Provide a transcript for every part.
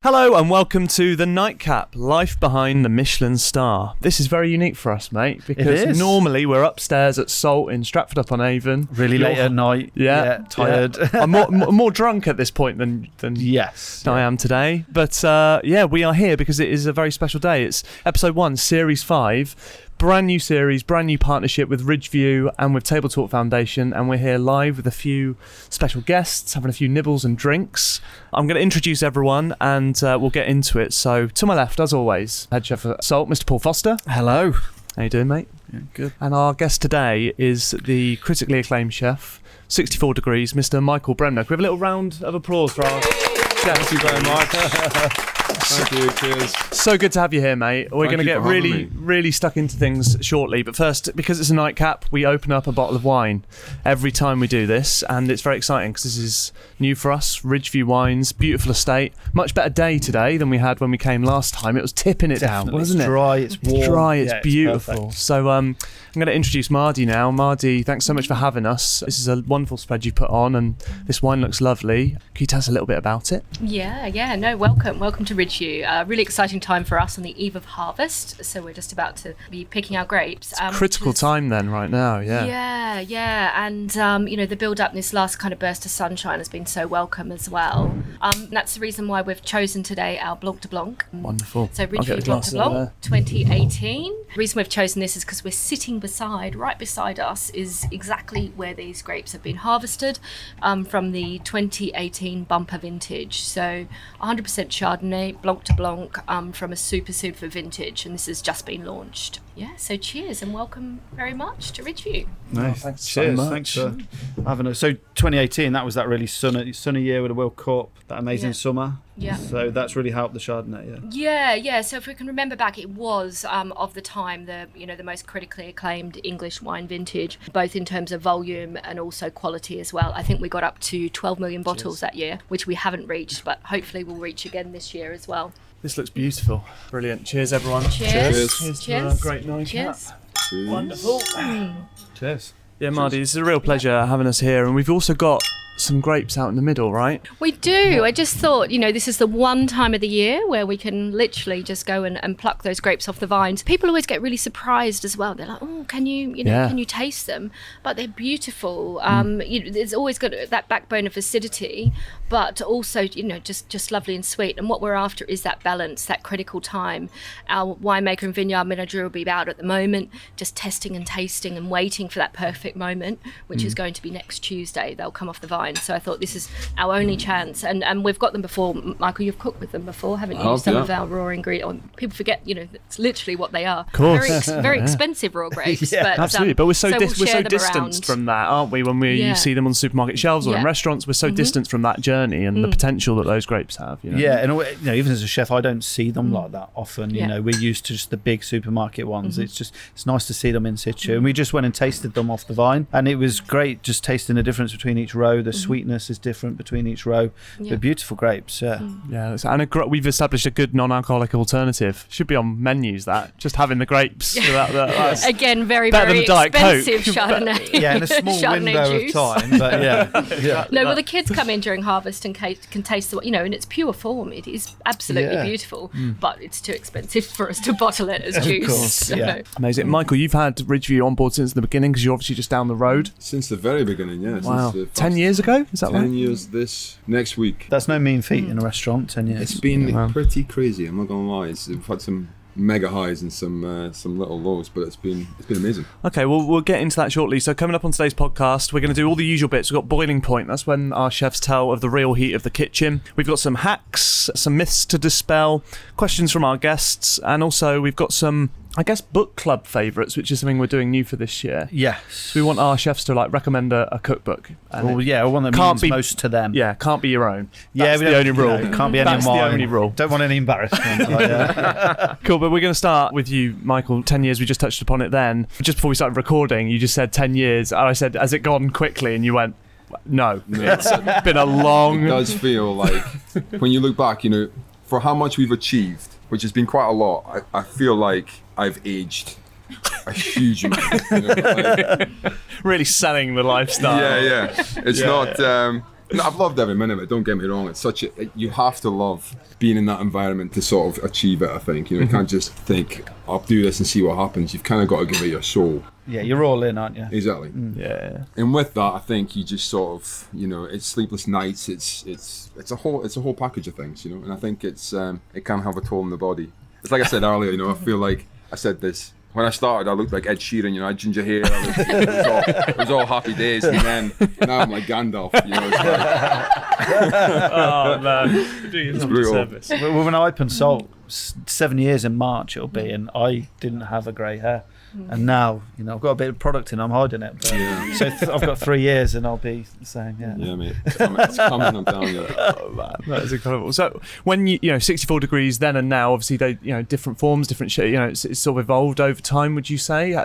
Hello and welcome to the Nightcap, Life Behind the Michelin Star. This is very unique for us, mate, because normally we're upstairs at Salt in Stratford-upon-Avon. Really late at night. Yeah, tired. Yeah. I'm more drunk at this point than I am today. But we are here because it is a very special day. It's episode 1, series 5. Brand new series, brand new partnership with Ridgeview and with Table Talk Foundation, and we're here live with a few special guests, having a few nibbles and drinks. I'm going to introduce everyone and we'll get into it. So to my left, as always, head chef at Salt, Mr. Paul Foster. Hello. How you doing, mate? Yeah, good. And our guest today is the critically acclaimed chef, 64 Degrees, Mr. Michael Bremner. Can we have a little round of applause for our chef? Thank you very much. Thank you, cheers. So good to have you here, mate. We're going to get really stuck into things shortly. But first, because it's a nightcap, we open up a bottle of wine every time we do this. And it's very exciting because this is new for us. Ridgeview Wines, beautiful estate. Much better day today than we had when we came last time. It was tipping it down, wasn't it? It's dry, it's warm. It's dry, it's beautiful. Perfect. So I'm going to introduce Mardi now. Mardi, thanks so much for having us. This is a wonderful spread you put on and this wine looks lovely. Can you tell us a little bit about it? Welcome to Ridgeview. Really exciting time for us on the eve of harvest. So we're just about to be picking our grapes. Critical time then, right now, yeah. Yeah. And, the build-up in this last kind of burst of sunshine has been so welcome as well. That's the reason why we've chosen today our Blanc de Blanc. Wonderful. So Ridgeview Blanc de Blanc 2018. The reason we've chosen this is because we're sitting right beside us is exactly where these grapes have been harvested from the 2018 bumper vintage. So 100% Chardonnay, Blanc de Blanc from a super vintage, and this has just been launched. Yeah, so cheers and welcome very much to Ridgeview. Nice. Thanks Cheers. so much. Thanks for having us. So 2018, that was that really sunny year with the World Cup, that amazing summer. Yeah. So that's really helped the Chardonnay, Yeah. So if we can remember back, it was of the time the most critically acclaimed English wine vintage, both in terms of volume and also quality as well. I think we got up to 12 million bottles that year, which we haven't reached, but hopefully we'll reach again this year as well. This looks beautiful. Brilliant. Cheers, everyone. Cheers. To a great nightcap. Cheers. Wonderful. Cheers. Yeah, Mardi, it's a real pleasure having us here, and we've also got some grapes out in the middle, right? We do. I just thought, this is the one time of the year where we can literally just go and pluck those grapes off the vines. People always get really surprised as well. They're like, oh, can you taste them? But they're beautiful. There's always got that backbone of acidity, but also, just lovely and sweet. And what we're after is that balance, that critical time. Our winemaker and vineyard manager will be out at the moment, just testing and tasting and waiting for that perfect moment, which is going to be next Tuesday. They'll come off the vine. So I thought this is our only chance, and we've got them before. Michael, you've cooked with them before, haven't you? Some of our raw ingredients. People forget, it's literally what they are. Of course. Very expensive raw grapes. But, absolutely. But we're so we'll distanced from that, aren't we? When you see them on supermarket shelves or in restaurants, we're so distanced from that journey and the potential that those grapes have. Yeah, and even as a chef, I don't see them like that often. We're used to just the big supermarket ones. It's nice to see them in situ. And we just went and tasted them off the vine, and it was great just tasting the difference between each row. The sweetness is different between each row. They're beautiful grapes. And we've established a good non-alcoholic alternative. Should be on menus, that just having the grapes. Again, very expensive Chardonnay. In a small window juice. Of time. But Well, the kids come in during harvest and can taste the, and it's pure form. It is absolutely beautiful, but it's too expensive for us to bottle it as juice. Of course, Amazing. Michael, you've had Ridgeview on board since the beginning because you're obviously just down the road. Since the very beginning, yeah. Wow. 10 years ago? Is that 10 years this next week. That's no mean feat in a restaurant, 10 years. It's been pretty crazy, I'm not going to lie. We've had some mega highs and some little lows, but it's been amazing. Okay, well, we'll get into that shortly. So coming up on today's podcast, we're going to do all the usual bits. We've got boiling point. That's when our chefs tell of the real heat of the kitchen. We've got some hacks, some myths to dispel, questions from our guests, and also we've got some, I guess, book club favourites, which is something we're doing new for this year. Yes. So we want our chefs to recommend a cookbook. One that means most to them. Yeah, can't be your own. That's the only rule. Can't be any of mine. That's the only rule. Don't want any embarrassment. Cool, but we're going to start with you, Michael. 10 years, we just touched upon it then. Just before we started recording, you just said 10 years. And I said, has it gone quickly? And you went, no. It's been a long... It does feel like, when you look back, for how much we've achieved, which has been quite a lot, I feel like I've aged a huge amount. Really selling the lifestyle. Yeah. It's not... No, I've loved every minute of it, don't get me wrong. It's you have to love being in that environment to sort of achieve it, I think. You know, you can't just think, I'll do this and see what happens. You've kind of got to give it your soul. Yeah, you're all in, aren't you? Exactly. Yeah. And with that, I think you just sort of, you know, it's sleepless nights. It's a whole package of things, you know. And I think it can have a toll on the body. It's like I said earlier, you know. I feel like I said this when I started. I looked like Ed Sheeran, you know. I had ginger hair. It was all happy days, and then now I'm like Gandalf, you know. It's like, Oh man, it's brutal. service. Well, when I opened Salt, 7 years in March it'll be, and I didn't have a grey hair. And now, you know, I've got a bit of product in, I'm hiding it. But, so I've got 3 years and I'll be the same, Yeah, mate. It's coming, I'm telling you. Oh man, that is incredible. So when you know 64 degrees then and now, obviously they, you know, different forms, different shit, you know, it's sort of evolved over time, would you say?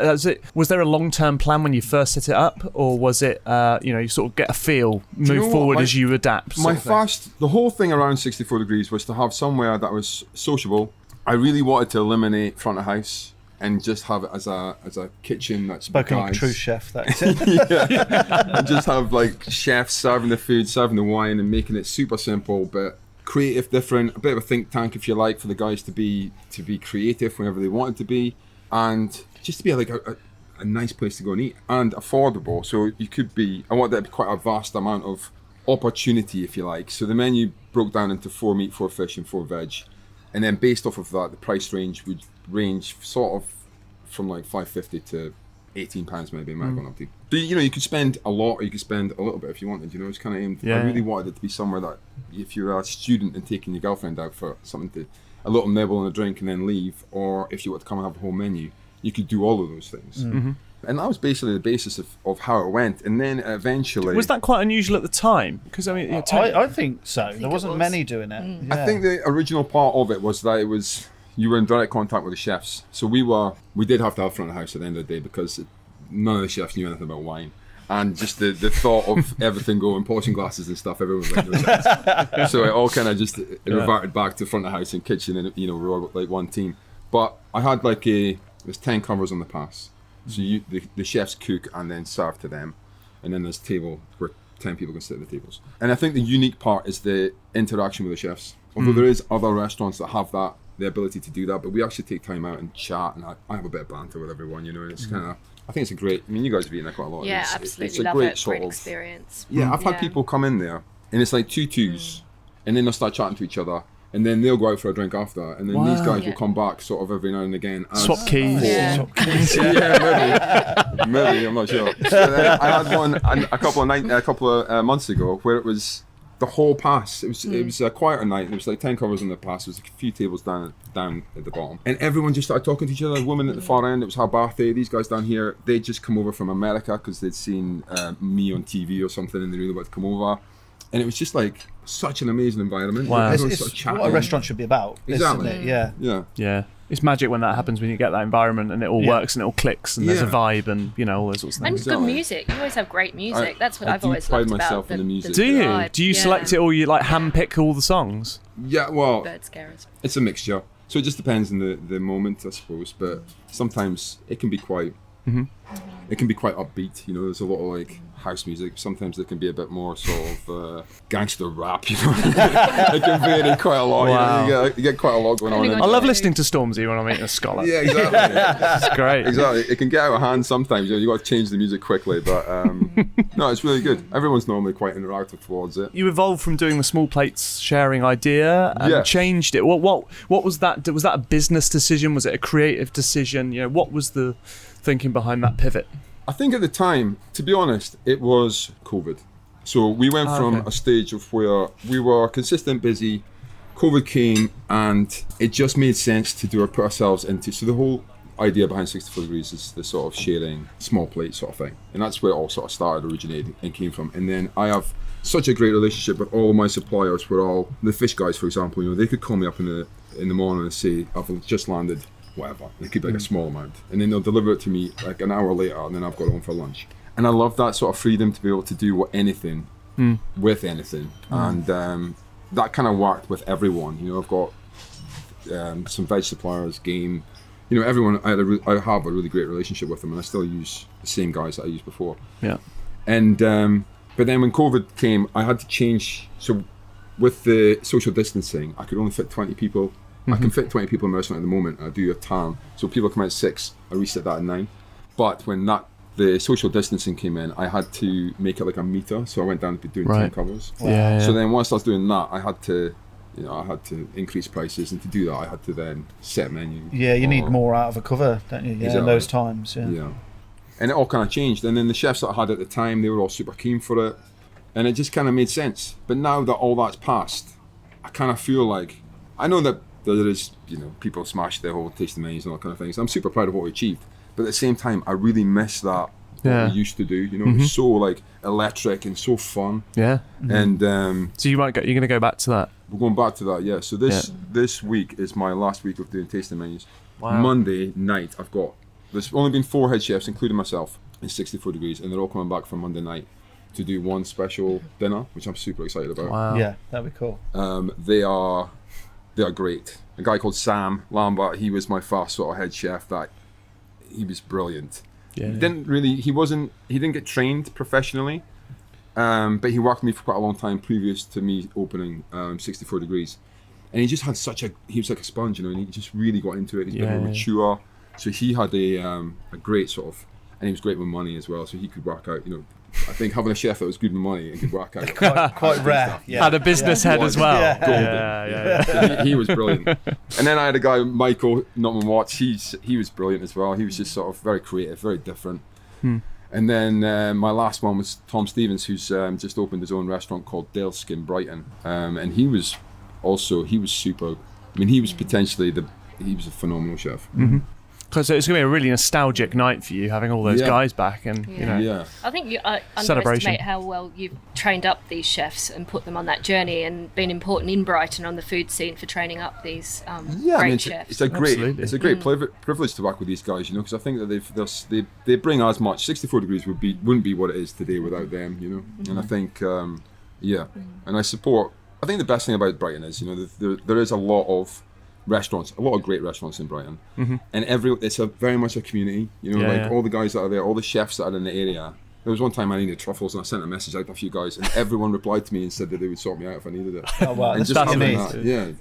Was there a long-term plan when you first set it up, or was it you know, you sort of get a feel, move forward as you adapt? The whole thing around 64 degrees was to have somewhere that was sociable. I really wanted to eliminate front of house and just have it as a kitchen that's spoken like a true chef. That's it. And just have like chefs serving the food, serving the wine, and making it super simple but creative, different, a bit of a think tank if you like, for the guys to be creative whenever they wanted to be, and just to be like a nice place to go and eat and affordable. So I want there to be quite a vast amount of opportunity, if you like. So the menu broke down into 4 meat, 4 fish, and 4 veg, and then based off of that, the price range would range sort of from like £5.50 to £18 maybe. It might have gone up to. But, you know, you could spend a lot or you could spend a little bit if you wanted. You know, it's kind of aimed. Yeah. I really wanted it to be somewhere that if you're a student and taking your girlfriend out for something a little nibble and a drink and then leave, or if you want to come and have a whole menu, you could do all of those things. Mm-hmm. And that was basically the basis of how it went. And then eventually... Was that quite unusual at the time? Because I mean, you know, I think so. There wasn't many doing it. Yeah. I think the original part of it was that you were in direct contact with the chefs. So we did have to have front of house at the end of the day, because none of the chefs knew anything about wine. And just the thought of everything going, portion glasses and stuff, everyone was like, no sense. So it all kind of just reverted back to front of house and kitchen, and, you know, we were like one team. But I had there's 10 covers on the pass. So the chefs cook and then serve to them, and then there's a table where 10 people can sit at the tables. And I think the unique part is the interaction with the chefs. Although there is other restaurants that have the ability to do that, but we actually take time out and chat, and I have a bit of banter with everyone, you know, and it's kind of, I think it's a great, I mean, you guys have eaten there quite a lot. Yeah, absolutely. It's a love great sort of experience. Yeah, I've had people come in there, and it's like 2-2s, and then they'll start chatting to each other, and then they'll go out for a drink after, and then these guys will come back sort of every now and again. Swap keys. Yeah, maybe, I'm not sure. So I had one a couple of months ago where it was the whole pass. It was a quieter night. There was like 10 covers on the pass. There was a few tables down at the bottom, and everyone just started talking to each other. A woman at the far end, it was her birthday. These guys down here, they'd just come over from America because they'd seen me on TV or something, and they really wanted to come over. And it was just like such an amazing environment. Wow. It's what a restaurant should be about. Exactly. Isn't it? Yeah. Yeah. It's magic when that happens, when you get that environment and it all works and it all clicks and there's a vibe and, you know, all those sorts of things. And good music. You always have great music. That's what I've always pride loved myself about in the music. Do you? vibe. Do you select it, or you like handpick all the songs? Yeah, well, Bird scarers. it's a mixture. So it just depends on the moment, I suppose. But sometimes it can be quite it can be quite upbeat. You know, there's a lot of like house music. Sometimes there can be a bit more sort of gangster rap. You know, it can vary quite a lot. Wow. You know, you get quite a lot going on. I love listening to Stormzy when I'm eating a scholar. Yeah, exactly. It's great. Exactly. It can get out of hand sometimes. You know, you got to change the music quickly, but no, it's really good. Everyone's normally quite interactive towards it. You evolved from doing the small plates sharing idea and changed it. What was that? Was that a business decision? Was it a creative decision? You know, what was the thinking behind that pivot? I think at the time, to be honest, it was COVID. So we went from a stage of where we were consistent busy, COVID came, and it just made sense to put ourselves into, so the whole idea behind 64 Degrees is the sort of sharing small plate sort of thing. And that's where it all sort of started, originated and came from. And then I have such a great relationship with all of my suppliers, where all the fish guys, for example, you know, they could call me up in the morning and say, I've just landed whatever. It could be like a small amount. And then they'll deliver it to me like an hour later, and then I've got it on for lunch. And I love that sort of freedom to be able to do anything with anything. And that kind of worked with everyone. You know, I've got some veg suppliers, game, you know, everyone. I have a really great relationship with them, and I still use the same guys that I used before. Yeah. And But then when COVID came, I had to change. So with the social distancing, I could only fit 20 people. I can fit 20 people in my restaurant at the moment. I do a time. So people come out at 6, I reset that at 9. But when the social distancing came in, I had to make it like a meter. So I went down to doing 10 covers. Wow. Yeah. So then once I was doing that, I had to increase prices, and to do that, I had to then set menu. Yeah, you need more out of a cover, don't you? Yeah, exactly. in those times. Yeah. And it all kind of changed. And then the chefs that I had at the time, they were all super keen for it. And it just kind of made sense. But now that all that's passed, I kind of feel like, I know that there is, people smash their whole tasting menus and all kind of things. I'm super proud of what we achieved. But at the same time, I really miss that what we used to do. It was so like electric and so fun. Yeah. And so you're going to go back to that? We're going back to that, yeah. So this week is my last week of doing tasting menus. Wow. Monday night, there's only been 4 head chefs, including myself, in 64 degrees, and they're all coming back from Monday night to do one special dinner, which I'm super excited about. Wow. Yeah, that'd be cool. They are great. A guy called Sam Lambert, he was my first sort of head chef. He was brilliant. Yeah. He didn't get trained professionally, but he worked with me for quite a long time previous to me opening 64 degrees. And he just had he was like a sponge, and he just really got into it. He's a bit more mature. So he had a great sort of, and he was great with money as well, so he could work out, I think having a chef that was good with money and could work out quite rare. Yeah. Had a business head as well. Yeah. So he was brilliant. And then I had a guy, Michael Watts. He was brilliant as well. He was just sort of very creative, very different. And then my last one was Tom Stevens, who's just opened his own restaurant called Dalesk in Brighton. And he was super. I mean, he was a phenomenal chef. Because it's going to be a really nostalgic night for you, having all those guys back, and I think you underestimate how well you've trained up these chefs and put them on that journey, and been important in Brighton on the food scene for training up these great chefs. It's a great privilege to work with these guys, because I think that they bring as much. 64 degrees wouldn't be what it is today without them, And I think and I support. I think the best thing about Brighton is there is a lot of great restaurants in Brighton, and it's very much a community. All the guys that are there, all the chefs that are in the area. There was one time I needed truffles, and I sent a message out to a few guys, and everyone replied to me and said that they would sort me out if I needed it. Oh wow, and that's amazing.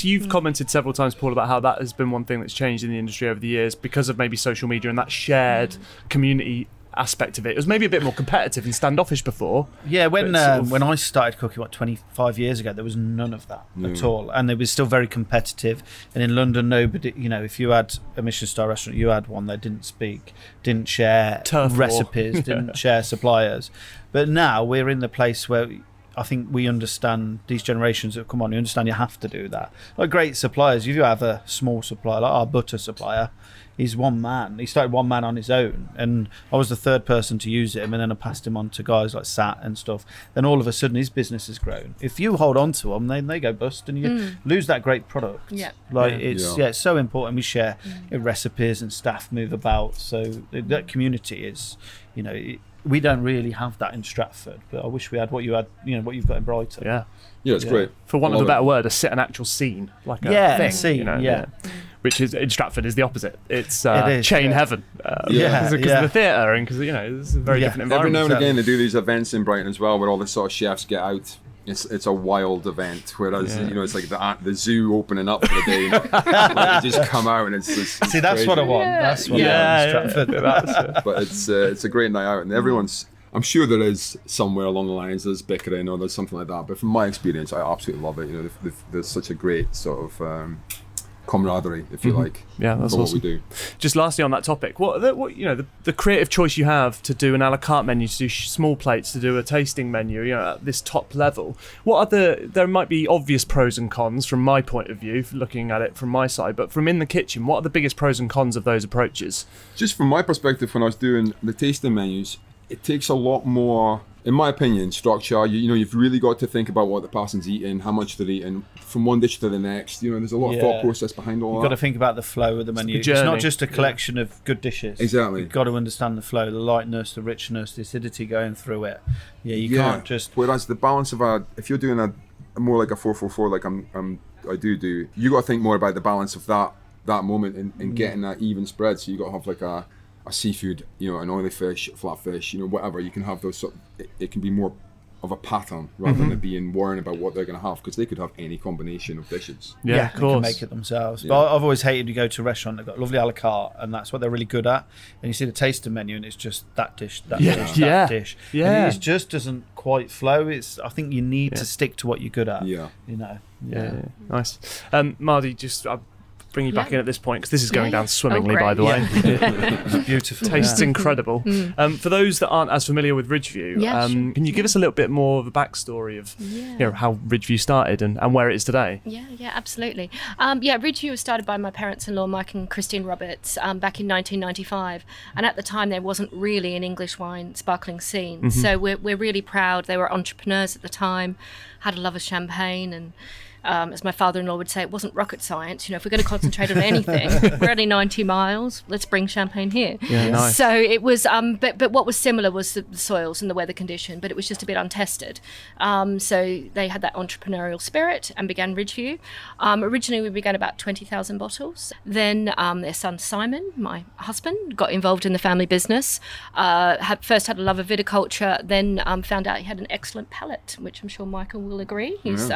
You've commented several times, Paul, about how that has been one thing that's changed in the industry over the years because of maybe social media and that shared community aspect of it. It was maybe a bit more competitive and standoffish before. Yeah, when I started cooking 25 years ago, there was none of that at all, and it was still very competitive. And in London, nobody, if you had a Michelin star restaurant, you had one that didn't share recipes, didn't share suppliers. But now we're in the place where I think we understand, these generations that come on, you understand you have to do that. Like great suppliers, if you have a small supplier, like our butter supplier, he's one man. He started one man on his own, and I was the third person to use him, and then I passed him on to guys like Sat and stuff. Then all of a sudden his business has grown. If you hold on to them, they go bust, and you lose that great product. It's so important. We share recipes, and staff move about, so that community is, we don't really have that in Stratford, but I wish we had what you had, what you've got in Brighton. Yeah, it's great. For want of a better word, an actual scene, like a thing. Scene, which is in Stratford is the opposite. It's chain heaven. Because of the theatre, and because it's a very different environment. Every now and again they do these events in Brighton as well, where all the sort of chefs get out. It's a wild event, whereas it's like the zoo opening up for the day. Like they just come out and it's just see, that's crazy. What I want. That's what I want in Stratford. But it's a great night out, and everyone's. I'm sure there is somewhere along the lines there's bickering or there's something like that. But from my experience, I absolutely love it. There's such a great sort of camaraderie, if you like. Yeah, that's for awesome. What we do. Just lastly on that topic, the creative choice you have to do an a la carte menu, to do small plates, to do a tasting menu, at this top level. What are there might be obvious pros and cons from my point of view, looking at it from my side, but from in the kitchen, what are the biggest pros and cons of those approaches? Just from my perspective, when I was doing the tasting menus, it takes a lot more, in my opinion, structure. You've really got to think about what the person's eating, how much they're eating, from one dish to the next. There's a lot of thought process behind all that. You've got to think about the flow of the menu. It's not just a collection of good dishes. Exactly. You've got to understand the flow, the lightness, the richness, the acidity going through it. You can't just... Whereas the balance of if you're doing a more like a 4-4-4, like I do, you got to think more about the balance of that moment and getting that even spread. So you got to have like a a seafood, an oily fish, flat fish, whatever. You can have those it can be more of a pattern rather than it being worrying about what they're going to have, because they could have any combination of dishes. Yeah, of course. They can make it themselves. Yeah. But I've always hated, you go to a restaurant, they've got lovely a la carte, and that's what they're really good at. And you see the tasting menu, and it's just that dish, that dish. Yeah. And it just doesn't quite flow. I think you need to stick to what you're good at. Yeah. Yeah. Nice. Mardi, I'll bring you back in at this point, because this is going down swimmingly, by the way. Beautiful. Tastes incredible. For those that aren't as familiar with Ridgeview, can you give us a little bit more of a backstory of how Ridgeview started and where it is today? Yeah, absolutely. Ridgeview was started by my parents-in-law, Mike and Christine Roberts, back in 1995. And at the time, there wasn't really an English wine sparkling scene. So we're really proud. They were entrepreneurs at the time, had a love of champagne, and as my father-in-law would say, it wasn't rocket science. If we're going to concentrate on anything, we're only 90 miles, let's bring champagne here. Yeah, nice. So it was, but what was similar was the soils and the weather condition, but it was just a bit untested. So they had that entrepreneurial spirit and began Ridgeview. Originally, we began about 20,000 bottles. Then their son Simon, my husband, got involved in the family business. First had a love of viticulture, then found out he had an excellent palate, which I'm sure Michael will agree. He's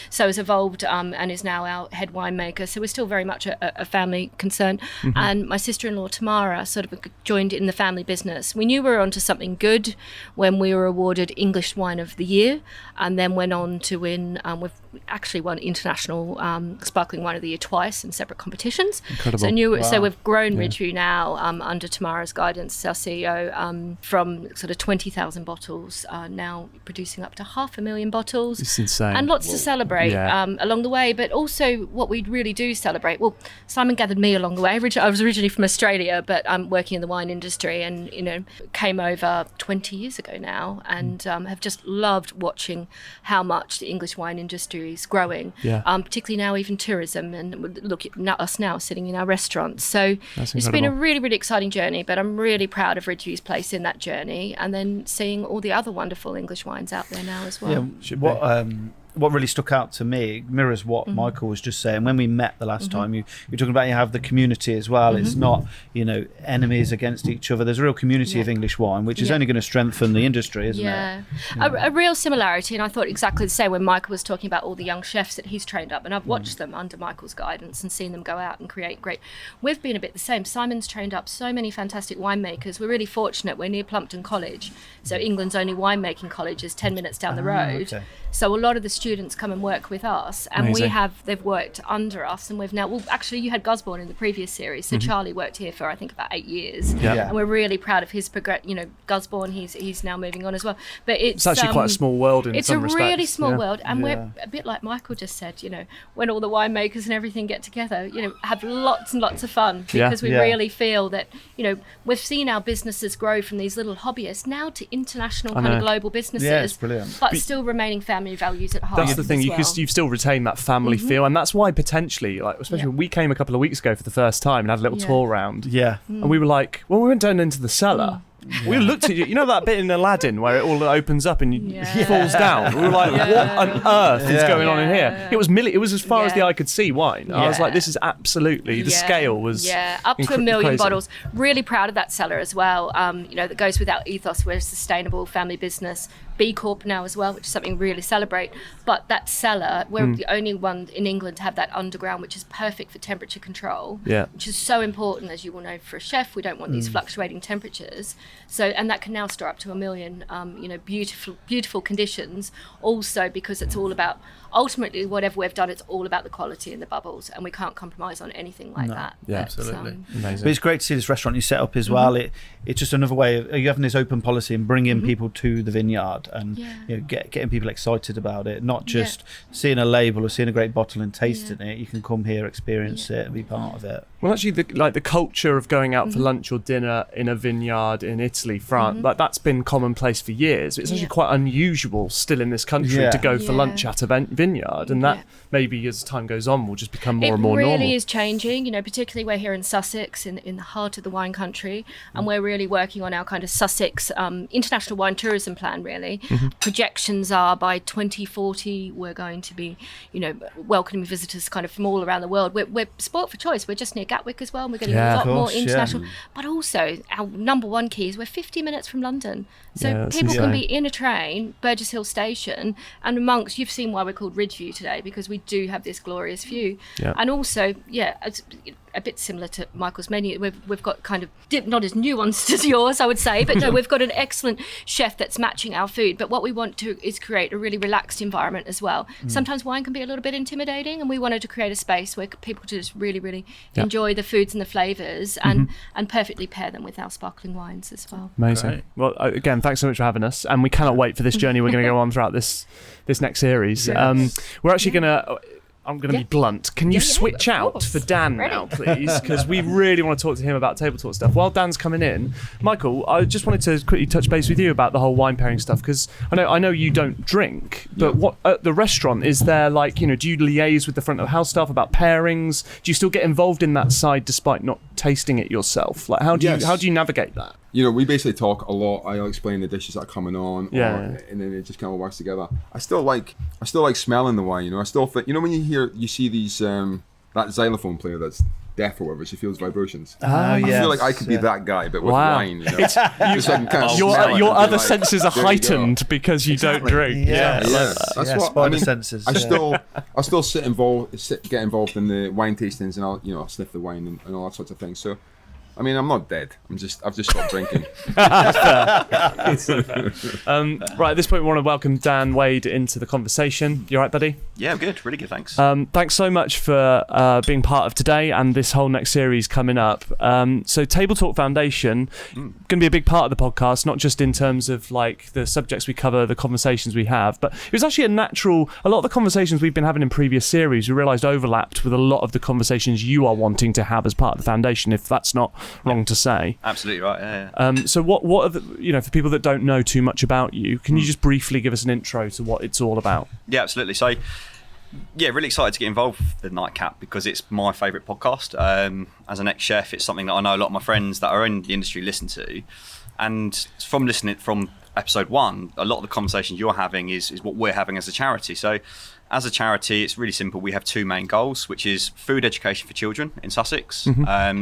so has evolved and is now our head winemaker. So we're still very much a family concern. And my sister-in-law Tamara sort of joined in the family business. We knew we were onto something good when we were awarded English Wine of the Year, and then went on to win. We've actually won International Sparkling Wine of the Year twice in separate competitions. Incredible. So we've grown Ridgeview now under Tamara's guidance, our CEO, from sort of 20,000 bottles, now producing up to 500,000 bottles. It's insane. And lots to celebrate along the way, but also what we really do celebrate. Well, Simon gathered me along the way. I was originally from Australia, but I'm working in the wine industry, and came over 20 years ago now, and have just loved watching how much the English wine industry is growing, particularly now even tourism, and look at us now sitting in our restaurants. So it's been a really, really exciting journey, but I'm really proud of Ridgeview's place in that journey, and then seeing all the other wonderful English wines out there now as well. What really stuck out to me mirrors what Michael was just saying. When we met the last time, you're talking about you have the community as well. It's not, enemies against each other. There's a real community of English wine, which is only going to strengthen the industry, isn't it? A real similarity, and I thought exactly the same when Michael was talking about all the young chefs that he's trained up, and I've watched them under Michael's guidance and seen them go out and create great. We've been a bit the same. Simon's trained up so many fantastic winemakers. We're really fortunate. We're near Plumpton College, so England's only winemaking college is 10 minutes down the road. Okay. So a lot of the students come and work with us, and Amazing. they've worked under us, and we've now, actually you had Gosborne in the previous series, so Charlie worked here for I think about 8 years, and we're really proud of his Gosborne, he's now moving on as well. But it's actually quite a small world in some respects. It's a really small world, and we're a bit like Michael just said, when all the winemakers and everything get together, have lots and lots of fun, because we really feel that, we've seen our businesses grow from these little hobbyists now to international kind of global businesses, it's brilliant. but still remaining family values at heart. That's the thing, because you've still retained that family feel, and that's why potentially, especially when we came a couple of weeks ago for the first time and had a little tour around, and we were like, when we went down into the cellar, we looked at that bit in Aladdin where it all opens up and falls down. We were like, what on earth is going on in here? It was as far as the eye could see wine. I was like, this is absolutely, the scale was up to 1 million bottles. Really proud of that cellar as well. That goes with our ethos. We're a sustainable family business, B Corp now as well, which is something we really celebrate. But that cellar, we're the only one in England to have that underground, which is perfect for temperature control, which is so important, as you will know, for a chef. We don't want these fluctuating temperatures. So, and that can now store up to 1 million, beautiful conditions. Also, because it's all about, ultimately, whatever we've done, it's all about the quality and the bubbles, and we can't compromise on anything like that. Yeah, absolutely. Amazing. But it's great to see this restaurant you set up as well. It's just another way of you having this open policy and bringing people to the vineyard and getting people excited about it, not just seeing a label or seeing a great bottle and tasting it. You can come here, experience it, and be part of it. Well, actually, the culture of going out for lunch or dinner in a vineyard in Italy, France, that's been commonplace for years. It's actually quite unusual still in this country to go for lunch at a vineyard. vineyard, and that maybe as time goes on will just become more and more normal. It really is changing, particularly we're here in Sussex, in the heart of the wine country, and we're really working on our kind of Sussex international wine tourism plan, really. Projections are by 2040 we're going to be, welcoming visitors kind of from all around the world. We're spoilt for choice. We're just near Gatwick as well, and we're getting a lot more international. But also, our number one key is we're 50 minutes from London. So people can be in a train, Burgess Hill Station, and amongst, you've seen why we're called Ridgeview today, because we do have this glorious view. And also, it's a bit similar to Michael's menu. We've got kind of, not as nuanced as yours, I would say, but no, we've got an excellent chef that's matching our food. But what we want to is create a really relaxed environment as well. Sometimes wine can be a little bit intimidating, and we wanted to create a space where people could just really, really enjoy the foods and the flavours, and perfectly pair them with our sparkling wines as well. Amazing. Great. Well, again, thanks so much for having us, and we cannot wait for this journey we're going to go on throughout this next series. We're actually going to... I'm going to be blunt. Can you switch out for Dan now, please? Because we really want to talk to him about table talk stuff. While Dan's coming in, Michael, I just wanted to quickly touch base with you about the whole wine pairing stuff, because I know you don't drink, but what at the restaurant is there, like, do you liaise with the front of the house staff about pairings? Do you still get involved in that side despite not tasting it yourself? Like, how do you navigate that? We basically talk a lot. I'll explain the dishes that are coming on, and then it just kind of works together. I still like smelling the wine. I still think, when you see these that xylophone player that's deaf or whatever, she feels vibrations. I feel like I could be that guy, but with wine. Your other senses are heightened because you don't drink. That's what senses. I still get involved in the wine tastings, and I'll sniff the wine and all that sorts of things. So. I'm not dead. I've just stopped drinking. Right, at this point, we want to welcome Dan Wade into the conversation. You all right, buddy? Yeah, I'm good. Really good, thanks. Thanks so much for being part of today and this whole next series coming up. So Table Talk Foundation, going to be a big part of the podcast, not just in terms of like the subjects we cover, the conversations we have, but it was actually a lot of the conversations we've been having in previous series, we realised overlapped with a lot of the conversations you are wanting to have as part of the foundation, if that's not wrong to say. Absolutely right. Yeah. So what are the, for people that don't know too much about you, can you just briefly give us an intro to what it's all about? Yeah, absolutely. So really excited to get involved with the Nightcap because it's my favourite podcast. As an ex-chef, it's something that I know a lot of my friends that are in the industry listen to, and from listening from episode 1, a lot of the conversations you're having is what we're having as a charity. So as a charity, it's really simple. We have 2 main goals, which is food education for children in Sussex.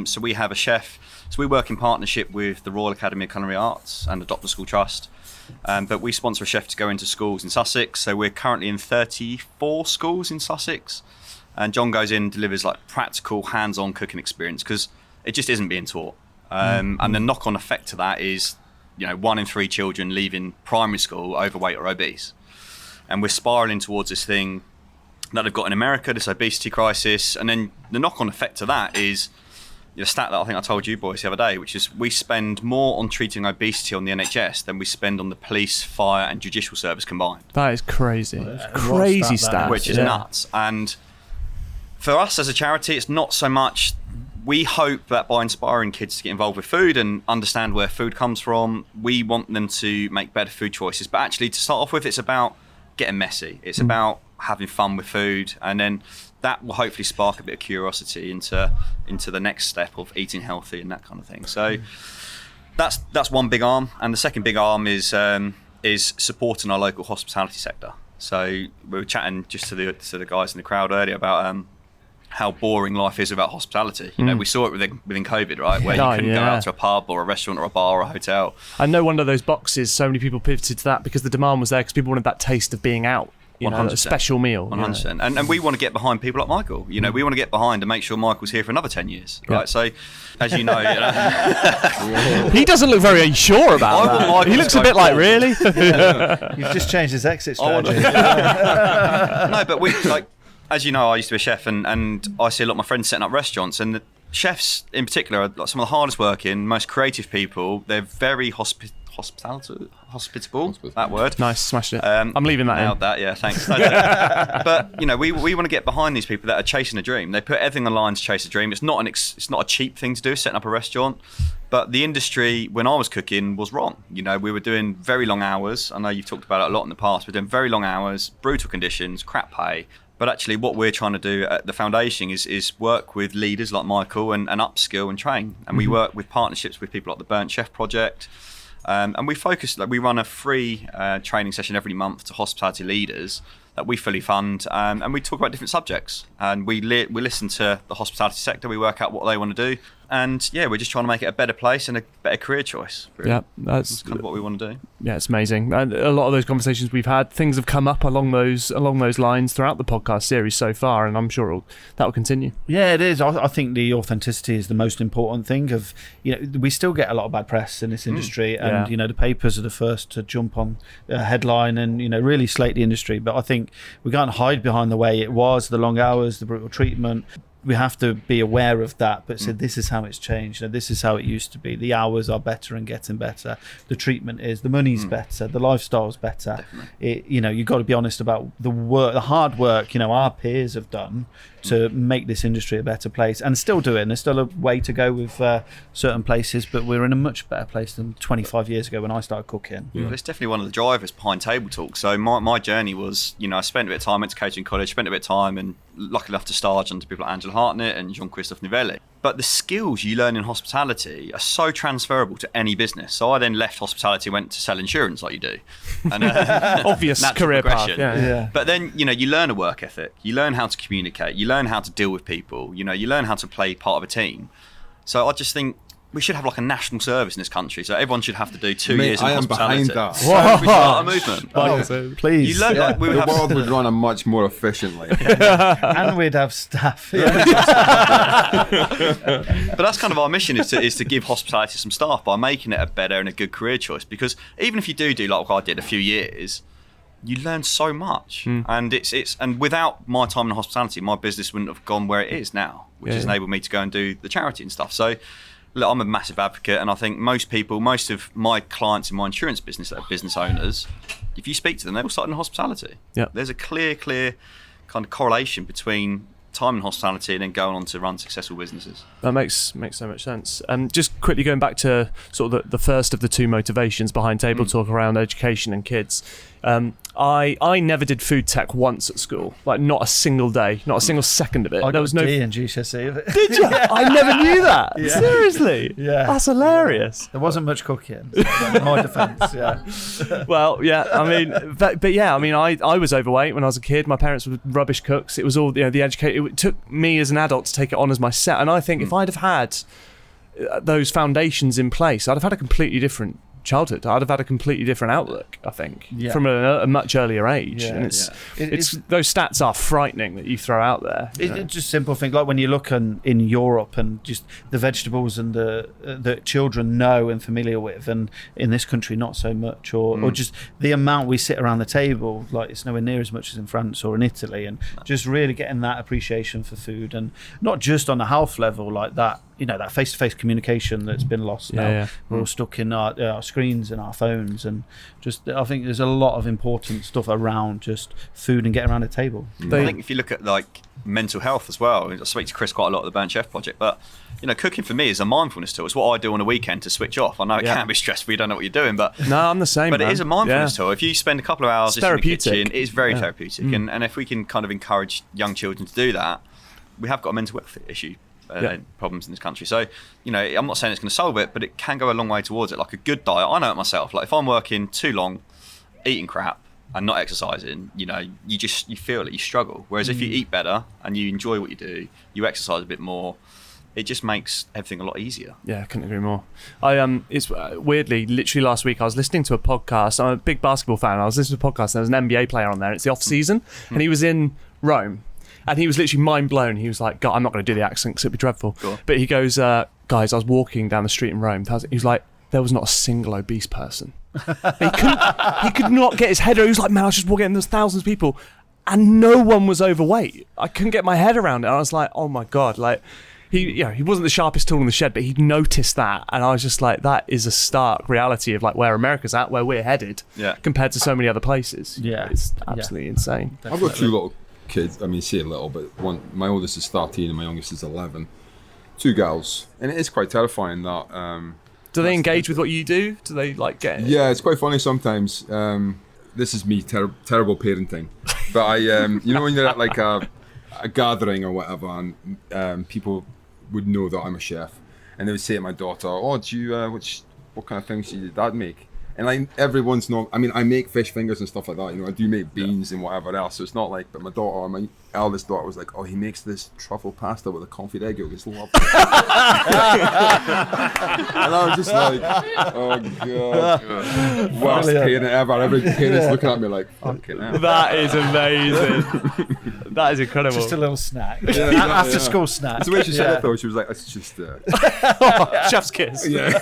So we have a chef. So we work in partnership with the Royal Academy of Culinary Arts and the Doctor School Trust. But we sponsor a chef to go into schools in Sussex. So we're currently in 34 schools in Sussex. And John goes in and delivers like practical, hands-on cooking experience because it just isn't being taught. And the knock-on effect to that is, 1 in 3 children leaving primary school overweight or obese. And we're spiralling towards this thing that they've got in America, this obesity crisis. And then the knock-on effect to that is the stat that I think I told you boys the other day, which is we spend more on treating obesity on the NHS than we spend on the police, fire and judicial service combined. That is crazy. Crazy stat. Which is nuts. And for us as a charity, it's not so much... We hope that by inspiring kids to get involved with food and understand where food comes from, we want them to make better food choices. But actually, to start off with, it's about getting messy. It's about having fun with food, and then that will hopefully spark a bit of curiosity into the next step of eating healthy and that kind of thing. So that's one big arm, and the second big arm is supporting our local hospitality sector. So we were chatting just to the guys in the crowd earlier about how boring life is without hospitality. We saw it within COVID, right? Where you couldn't go out to a pub or a restaurant or a bar or a hotel. I know one of those boxes, so many people pivoted to that because the demand was there because people wanted that taste of being out. 100%. A special meal. 100%. And we want to get behind people like Michael. We want to get behind and make sure Michael's here for another 10 years, right? So, as you know... He doesn't look very sure about that. He looks a bit like, really? You've just changed his exit strategy. No, but we, as you know, I used to be a chef, and I see a lot of my friends setting up restaurants, and the chefs in particular are some of the hardest working, most creative people. They're very hospitable. That word. Nice, smashed it. I'm leaving that nailed in. that, yeah, thanks. But we want to get behind these people that are chasing a dream. They put everything on the line to chase a dream. It's not a cheap thing to do, setting up a restaurant. But the industry, when I was cooking, was wrong. We were doing very long hours. I know you've talked about it a lot in the past. We're doing very long hours, brutal conditions, crap pay. But actually what we're trying to do at the foundation is work with leaders like Michael and upskill and train. And we work with partnerships with people like the Burnt Chef Project. And we focus, we run a free training session every month to hospitality leaders that we fully fund. And we talk about different subjects. And we listen to the hospitality sector. We work out what they want to do. And we're just trying to make it a better place and a better career choice. Really. Yeah, that's kind of what we want to do. Yeah, it's amazing. And a lot of those conversations we've had, things have come up along those lines throughout the podcast series so far, and I'm sure that will continue. Yeah, it is. I think the authenticity is the most important thing. We still get a lot of bad press in this industry, and the papers are the first to jump on a headline and really slate the industry. But I think we can't hide behind the way it was, the long hours, the brutal treatment. We have to be aware of that, but say this is how it's changed. This is how it used to be. The hours are better and getting better. The treatment is, the money's better, the lifestyle's better. You've got to be honest about the work, the hard work. Our peers have done to make this industry a better place, and still do it. And there's still a way to go with certain places, but we're in a much better place than 25 years ago when I started cooking. Well, it's definitely one of the drivers behind Table Talk. So my journey was, I spent a bit of time, went to catering college, spent a bit of time, and lucky enough to star under people like Angela Hartnett and Jean-Christophe Nivelli. But the skills you learn in hospitality are so transferable to any business. So I then left hospitality, went to sell insurance like you do. And, obvious career path. Yeah. But then, you learn a work ethic. You learn how to communicate. You learn how to deal with people. You learn how to play part of a team. So I just think we should have like a national service in this country. So everyone should have to do 2 years in hospitality. I am behind that. So we start a movement. Please. You learn, the world would run much more efficiently. And we'd have staff. But that's kind of our mission is to give hospitality some staff by making it a better and a good career choice. Because even if you do like I did a few years, you learn so much. And and without my time in hospitality, my business wouldn't have gone where it is now, which has enabled me to go and do the charity and stuff. So look, I'm a massive advocate, and I think most of my clients in my insurance business that are business owners, if you speak to them, they all start in hospitality. Yeah. There's a clear kind of correlation between time in hospitality and then going on to run successful businesses. That makes so much sense. Just quickly going back to sort of the first of the two motivations behind Table Talk around education and kids. I never did food tech once at school, like not a single day, not a single second of it. There was no D in GCSE of it. Did you? I never knew that. Yeah. Seriously? Yeah. That's hilarious. There wasn't much cooking, in my defence. Yeah. Well, yeah. I mean, but yeah. I mean, I was overweight when I was a kid. My parents were rubbish cooks. It was all the education. It took me as an adult to take it on as my set. And I think if I'd have had those foundations in place, I'd have had a completely different childhood. I'd have had a completely different outlook, I think, from a much earlier age. And it's those stats are frightening that you throw out there. It's just simple things like when you look in Europe and just the vegetables and the children know and familiar with, and in this country not so much, or just the amount we sit around the table, like it's nowhere near as much as in France or in Italy, and just really getting that appreciation for food, and not just on a health level like that. That face-to-face communication that's been lost now. We're all stuck in our screens and our phones, and just I think there's a lot of important stuff around just food and getting around a table. I think if you look at like mental health as well, I speak to Chris quite a lot at the Burnt Chef Project, but cooking for me is a mindfulness tool. It's what I do on a weekend to switch off. I know it can be stressful, you don't know what you're doing, but no, I'm the same. But it is a mindfulness tool. If you spend a couple of hours just in the kitchen, it is very therapeutic. And if we can kind of encourage young children to do that, we have got a mental health issue. Problems in this country. So, I'm not saying it's going to solve it, but it can go a long way towards it. Like a good diet, I know it myself. Like if I'm working too long, eating crap and not exercising, you feel it, you struggle. Whereas if you eat better and you enjoy what you do, you exercise a bit more, it just makes everything a lot easier. Yeah, I couldn't agree more. It's weirdly, literally last week I was listening to a podcast. I'm a big basketball fan. I was listening to a podcast and there was an NBA player on there. It's the off season and he was in Rome. And he was literally mind blown. He was like, God, I'm not going to do the accent because it'd be dreadful. Cool. But he goes, guys, I was walking down the street in Rome. He was like, there was not a single obese person. He could not get his head around. He was like, man, I was just walking and there's thousands of people. And no one was overweight. I couldn't get my head around it. I was like, oh my God. Like, he wasn't the sharpest tool in the shed, but he noticed that, and I was just like, that is a stark reality of like where America's at, where we're headed, compared to so many other places. Yeah, it's absolutely insane. Definitely. I've got 2 little kids. I mean, say little, but my oldest is 13 and my youngest is 11. 2 girls, and it is quite terrifying that. Do they engage with what you do? Do they like get it? Yeah, it's quite funny sometimes. This is me, terrible parenting. But I, you know, when you're at like a gathering or whatever, and people would know that I'm a chef, and they would say to my daughter, "Oh, do you what kind of things do your dad make?" And like everyone's not. I mean, I make fish fingers and stuff like that. You know, I do make beans and whatever else. So it's not like. But my eldest daughter was like, "Oh, he makes this truffle pasta with a confit egg yolk. It's lovely." And I was just like, "Oh god, worst parent ever." Every parent's looking at me like, "Fucking hell." That is amazing. That is incredible. Just a little snack. After school snack. That's the way she said it though. She was like, "It's just." Chef's kiss. Yeah.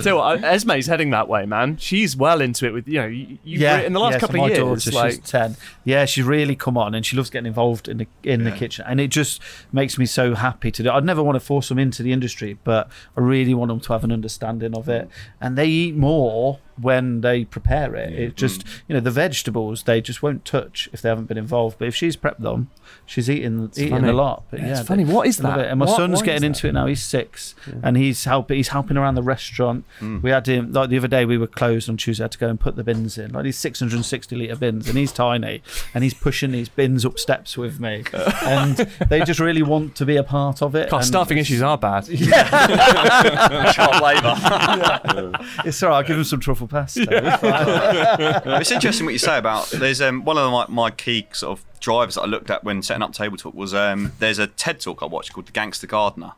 So Esme's heading that way, man. She's well into it with in the last couple of years. Daughter, she's 10. Yeah, she's really come on, and she loves getting involved in the kitchen, and it just makes me so happy to do. I'd never want to force them into the industry, but I really want them to have an understanding of it, and they eat more when they prepare it. It just, the vegetables they just won't touch if they haven't been involved. But if she's prepped them, she's eating a lot. But it's funny. What is that? And my son's getting into it now. He's 6, and he's helping around the restaurant. We had him like the other day. We were closed on Tuesday. I had to go and put the bins in, like these 660 litre bins, and he's tiny, and he's pushing these bins up steps with me, and they just really want to be a part of it. God, staffing issues are bad. Child labour. It's all right. I'll give him some truffle pasta. It's interesting what you say about. There's one of my key sort of drivers that I looked at when setting up Table Talk was there's a TED Talk I watched called The Gangster Gardener,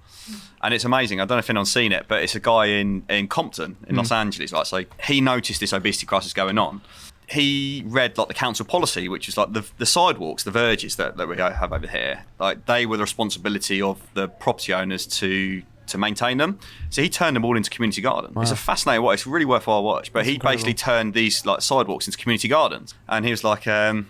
and it's amazing. I don't know if anyone's seen it, but it's a guy in Compton in Los Angeles. Like, so he noticed this obesity crisis going on. He read like the council policy, which is like the sidewalks, the verges that we have over here. Like they were the responsibility of the property owners to maintain them. So he turned them all into community gardens. Wow. It's a fascinating watch. It's a really worthwhile watch. But he basically turned these like sidewalks into community gardens. And he was like, over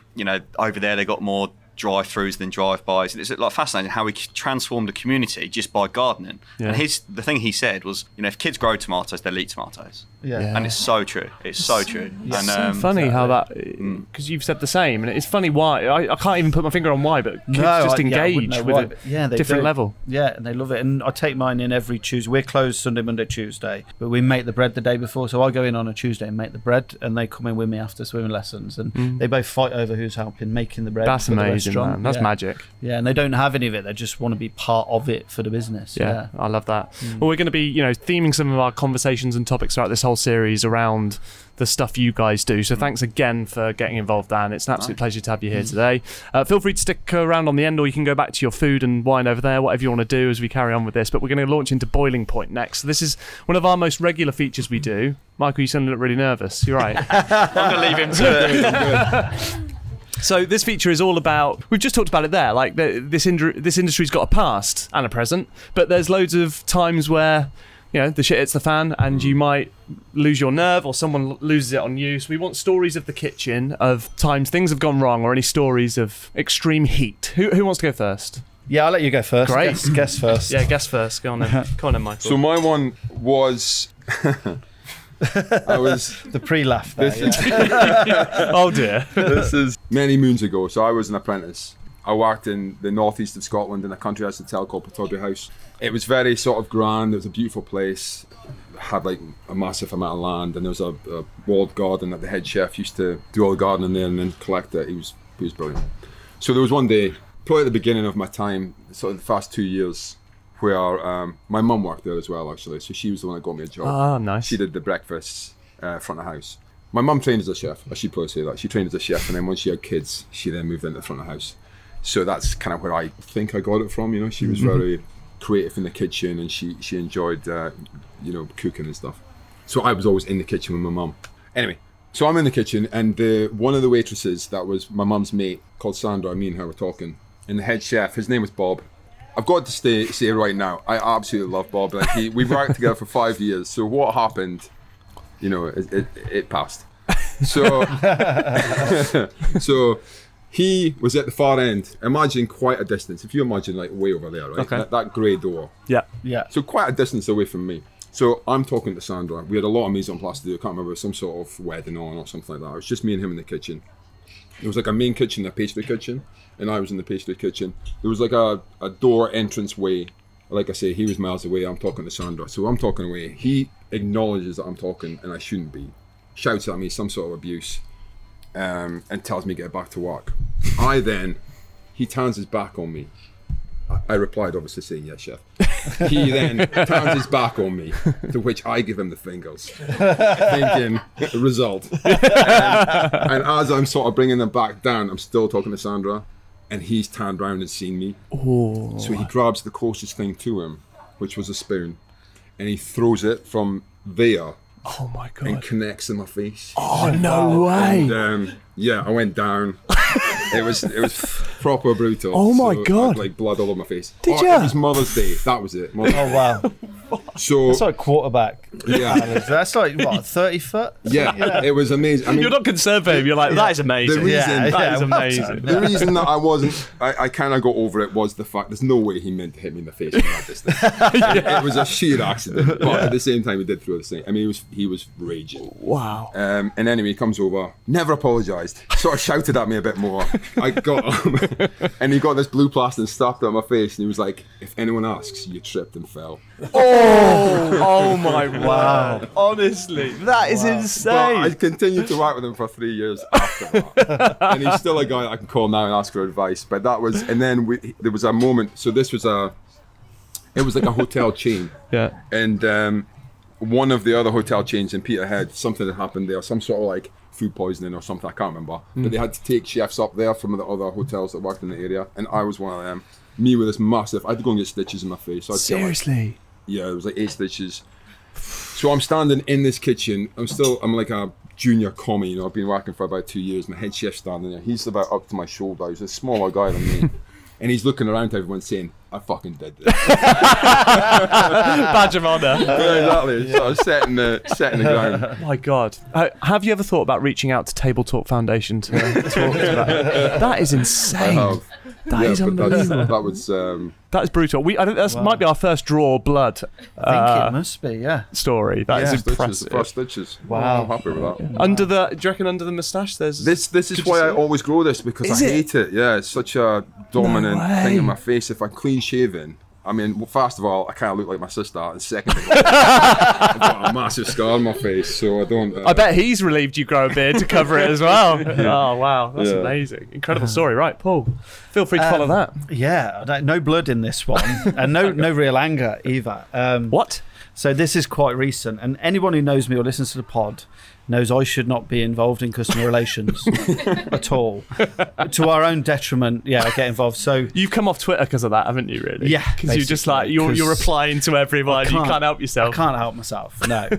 there they got more drive-throughs than drive-bys. It's like fascinating how he transformed a community just by gardening. Yeah. And the thing he said was, if kids grow tomatoes, they'll eat tomatoes. Yeah. And it's so true. It's so true. It's so funny how that, because you've said the same, and it's funny why. I can't even put my finger on why, but kids just engage with a different level. Yeah, and they love it. And I take mine in every Tuesday. We're closed Sunday, Monday, Tuesday, but we make the bread the day before. So I go in on a Tuesday and make the bread, and they come in with me after swimming lessons, and they both fight over who's helping making the bread. That's amazing, man. That's magic. Yeah, and they don't have any of it. They just want to be part of it for the business. Yeah. I love that. Well, we're going to be, theming some of our conversations and topics throughout this whole series around the stuff you guys do. So thanks again for getting involved, Dan. It's an absolute pleasure to have you here today. Feel free to stick around on the end, or you can go back to your food and wine over there, whatever you want to do as we carry on with this. But we're going to launch into Boiling Point next. So this is one of our most regular features we do. Michael, you sound a little really nervous. You're right. I'm going to leave him to it. So this feature is all about, we've just talked about it there, like this industry's got a past and a present, but there's loads of times where the shit hits the fan and you might lose your nerve or someone loses it on you. So we want stories of the kitchen, of times things have gone wrong, or any stories of extreme heat. Who wants to go first? Yeah, I'll let you go first. Great. Guess first. Yeah, guess first. Go on then. Come on then, Michael. So my one was... I was the pre-laugh there. Oh dear. This is many moons ago. So I was an apprentice. I worked in the northeast of Scotland in a country hotel called Portobello House. It was very sort of grand. It was a beautiful place. It had like a massive amount of land, and there was a walled garden that the head chef used to do all the gardening there and then collect it. He was brilliant. So there was one day, probably at the beginning of my time, sort of the first 2 years, where my mum worked there as well, actually. So she was the one that got me a job. Oh, nice. She did the breakfasts front of house. My mum trained as a chef. I should probably say that. She trained as a chef, and then once she had kids, she then moved into the front of house. So that's kind of where I think I got it from. She was very creative in the kitchen, and she enjoyed cooking and stuff. So I was always in the kitchen with my mum. Anyway, so I'm in the kitchen, and one of the waitresses that was my mum's mate, called Sandra, me and her were talking, and the head chef, his name was Bob. I've got to say right now, I absolutely love Bob. Like we worked together for 5 years. So what happened? It passed. So so He was at the far end. Imagine quite a distance. If you imagine like way over there, right? Okay. That grey door. Yeah. So quite a distance away from me. So I'm talking to Sandra. We had a lot of mise en place to do. I can't remember, some sort of wedding on or something like that. It was just me and him in the kitchen. There was like a main kitchen, a pastry kitchen, and I was in the pastry kitchen. There was like a door entrance way. Like I say, he was miles away. I'm talking to Sandra. So I'm talking away. He acknowledges that I'm talking and I shouldn't be. Shouts at me some sort of abuse. And tells me to get back to work. He turns his back on me. I replied, obviously saying, yes, chef. He then turns his back on me, to which I give him the fingers, thinking, result. And as I'm sort of bringing them back down, I'm still talking to Sandra, and he's turned round and seen me. Oh. So he grabs the closest thing to him, which was a spoon, and he throws it from there. Oh my God. And connects in my face. Oh, no way. And I went down. It was proper brutal. Oh my God. God. I had, like blood all over my face. Did ya? It was Mother's Day. That was it. Oh wow. So That's like quarterback. yeah. That's like what, 30 foot? Yeah, it was amazing. I mean, You're not concerned, babe. You're like, that is amazing. The reason- that is amazing. the reason that I kind of got over it was the fact there's no way he meant to hit me in the face from that distance. It was a sheer accident, but at the same time he did throw the thing. I mean, he was raging. Wow. And anyway, he comes over, never apologised, sort of shouted at me a bit more. I got him, and he got this blue plaster and slapped it on my face, and he was like, if anyone asks, you tripped and fell. Oh my wow. Honestly, that is insane. But I continued to work with him for 3 years after that. And he's still a guy that I can call now and ask for advice. But that was, and then there was a moment, so this was it was like a hotel chain. Yeah. And one of the other hotel chains in Peterhead, something had happened there, some sort of like food poisoning or something, I can't remember. But they had to take chefs up there from the other hotels that worked in the area. And I was one of them. Me with this massive, I had to go and get stitches in my face. So Seriously? Yeah, it was like 8 stitches. So I'm standing in this kitchen. I'm like a junior commie, you know. I've been working for about 2 years. My head chef's standing there. He's about up to my shoulder. He's a smaller guy than me. And he's looking around to everyone saying, I fucking did this. Badge of honour. Yeah, exactly. So I was setting the ground. My God. Have you ever thought about reaching out to Table Talk Foundation to talk to that? That is insane. I have. That is unbelievable. That was... That is brutal. I think that might be our first draw blood I think it must be, yeah. story. That is impressive. First stitches. Wow. I'm happy with that. Do you reckon under the moustache there's... This is why I always grow this, because Is I it? hate it. Yeah, it's such a dominant No way. thing in my face. If I'm clean shaven, I mean, well, first of all, I can't look like my sister, and second of all, I've got a massive scar on my face, so I don't... I bet he's relieved you grow a beard to cover it as well. Oh, wow. That's Yeah. amazing. Incredible story. Right, Paul, feel free to follow that. Yeah, no blood in this one, and no real anger either. What? So this is quite recent, and anyone who knows me or listens to the pod knows I should not be involved in customer relations at all. To our own detriment, I get involved. So You've come off Twitter because of that, haven't you, really? Yeah, Because you're just like, basically, you're 'cause replying to everyone. You can't help I yourself. can't help myself. No.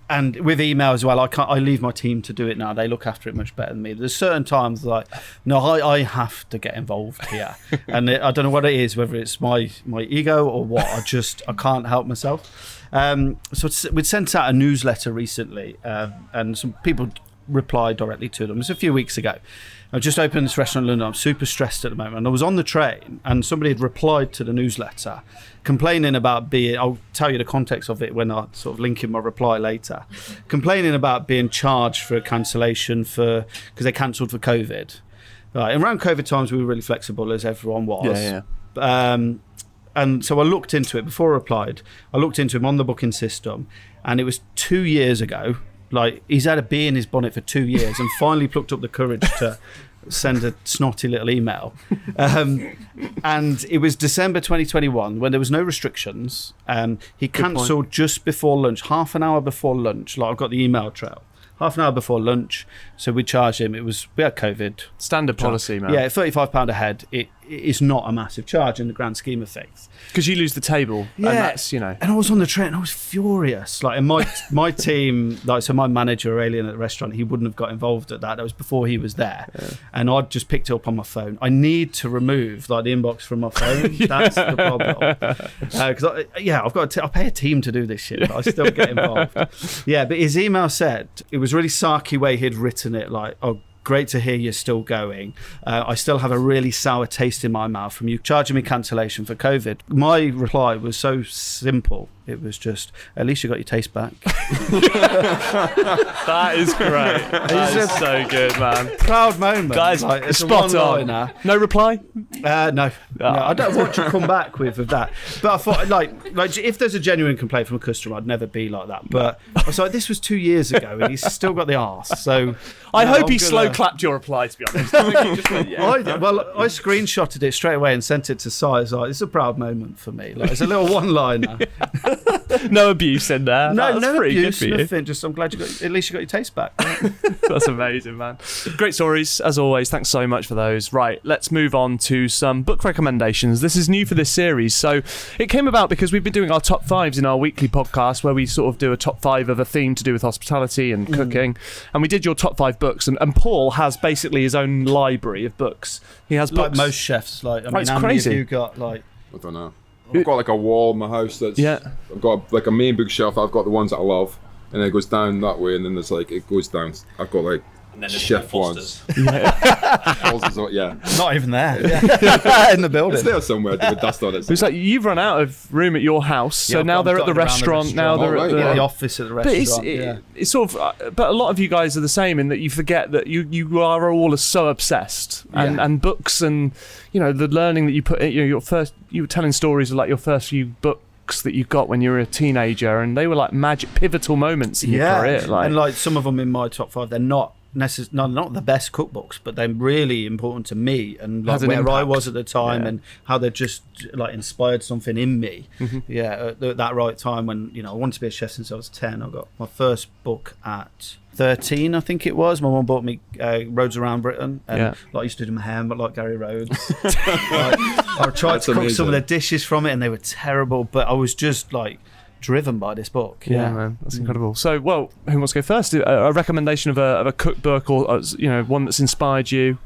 And with email as well, I leave my team to do it now. They look after it much better than me. There's certain times like, no, I have to get involved here, and I don't know what it is, whether it's my ego or what. I can't help myself. So we'd sent out a newsletter recently, and some people replied directly to them. It was a few weeks ago. I just opened this restaurant in London. I'm super stressed at the moment. And I was on the train, and somebody had replied to the newsletter complaining about I'll tell you the context of it when I sort of link in my reply later, complaining about being charged for a cancellation because they cancelled for COVID. Right. And around COVID times, we were really flexible, as everyone was. Yeah. And so I looked into it before I replied. I looked into him on the booking system, and it was 2 years ago. Like, he's had a bee in his bonnet for 2 years and finally plucked up the courage to send a snotty little email. And it was December 2021 when there was no restrictions. He cancelled just before lunch, half an hour before lunch. Like, I've got the email trail. Half an hour before lunch, so we charged him. We had COVID. Standard policy, man. Yeah, £35 a head. It is not a massive charge in the grand scheme of things. Because you lose the table, and that's, And I was on the train, and I was furious. Like, and my team, so my manager, Aurelian, at the restaurant, he wouldn't have got involved at that. That was before he was there. Yeah. And I'd just picked it up on my phone. I need to remove the inbox from my phone. That's the problem. Because I pay a team to do this shit, but I still get involved. Yeah, but his email said, it was really sarky way he'd written it, like, oh, great to hear you're still going. I still have a really sour taste in my mouth from you charging me cancellation for COVID. My reply was so simple. It was just, at least you got your taste back. That is great. That is so good, man. Proud moment. That is like, it's spot on. No reply? No. I don't want to come back with that. But I thought, like if there's a genuine complaint from a customer, I'd never be like that. But I was like, this was 2 years ago, and he's still got the arse. So I hope he slow clapped your reply, to be honest. I screenshotted it straight away and sent it to Si. It's like, it's a proud moment for me. Like, it's a little one-liner. No abuse in there. No abuse, good for nothing. Just I'm glad at least you got your taste back. That's amazing, man. Great stories, as always. Thanks so much for those. Right, let's move on to some book recommendations. This is new for this series. So it came about because we've been doing our top fives in our weekly podcast, where we sort of do a top five of a theme to do with hospitality and cooking. And we did your top 5 books. And Paul has basically his own library of books. He has books. Like most chefs. Like, I mean, it's how crazy. many have you got? Like, I don't know. I've got like a wall in my house that's I've got like a main bookshelf. I've got the ones that I love, and then it goes down that way, and then there's like it goes down. I've got like chef ones. Yeah. Not even there. In the building. It's there somewhere. With dust on it. It's like you've run out of room at your house, so now they're at the restaurant. Now they're at the office at the restaurant. But it's sort of. But a lot of you guys are the same in that you forget that you are all so obsessed, and books and the learning that you put. You were telling stories of like your first few books that you got when you were a teenager, and they were like magic pivotal moments in your career. And like some of them in my top 5, they're not the best cookbooks, but they're really important to me and like where I was at the time and how they just like inspired something in me. At that right time when I wanted to be a chef since I was 10. I got my first book at 13, I think it was. My mum bought me Roads Around Britain, and I used to do my hair, but like Gary Rhodes. I tried to cook some of the dishes from it, and they were terrible. But I was just like driven by this book. Yeah, man, that's incredible. So, well, who wants to go first? A recommendation of a cookbook, or one that's inspired you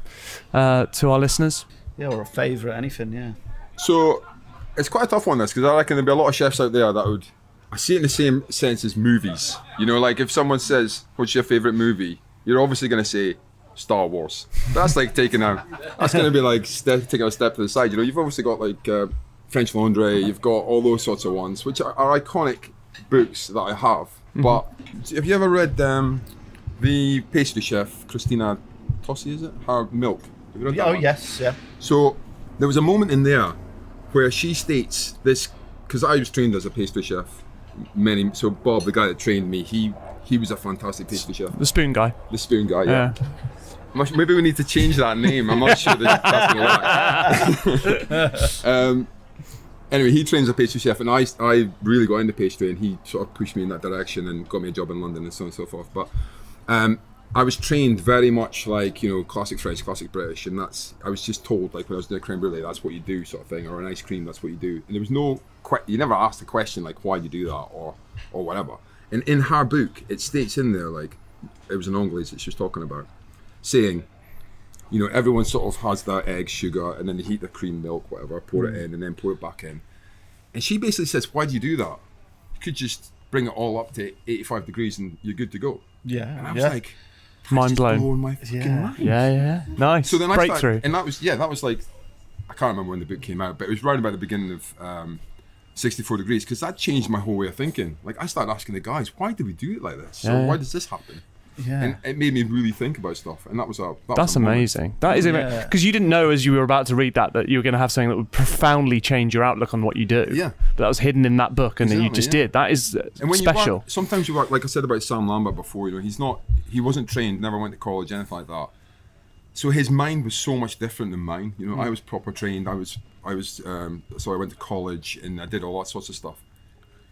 to our listeners? Yeah, or a favourite, anything. Yeah. So it's quite a tough one, this, because I reckon there'll be a lot of chefs out there that would. I see it in the same sense as movies. Like if someone says, "What's your favourite movie?" You're obviously going to say Star Wars. But that's like that's going to be like taking a step to the side. You've obviously got like French Laundry. You've got all those sorts of ones, which are iconic books that I have. But have you ever read the pastry chef Christina Tossi? Is it Her Milk? Have you read that one? Yes, yeah. So there was a moment in there where she states this, because I was trained as a pastry chef. So Bob, the guy that trained me, he was a fantastic pastry chef. The spoon guy. The spoon guy, yeah. Maybe we need to change that name. I'm not sure that's going to work. Anyway, he trains a pastry chef, and I really got into pastry, and he sort of pushed me in that direction and got me a job in London and so on and so forth. But I was trained very much like classic French, classic British, and I was just told, like when I was doing a creme brulee, that's what you do, sort of thing, or an ice cream, that's what you do. And there was you never asked a question like why do you do that or whatever. And in her book, it states in there, like it was an Anglaise that she was talking about, saying, everyone sort of has that egg, sugar, and then they heat the cream, milk, whatever, pour it in, and then pour it back in. And she basically says, why do you do that? You could just bring it all up to 85 degrees and you're good to go. Yeah. And I was like, mind blown. Blowing my fucking mind. Yeah. Nice. So then breakthrough. And that was like, I can't remember when the book came out, but it was right about the beginning of 64 degrees, because that changed my whole way of thinking. Like I started asking the guys, why do we do it like this? So why does this happen? Yeah. And it made me really think about stuff, and that's amazing. That is amazing, because you didn't know as you were about to read that you were going to have something that would profoundly change your outlook on what you do. Yeah, but that was hidden in that book, and then you just did. That is and when special. Sometimes you work, like I said about Sam Lambert before. He wasn't trained, never went to college, anything like that. So his mind was so much different than mine. I was proper trained. So I went to college and I did all that sorts of stuff,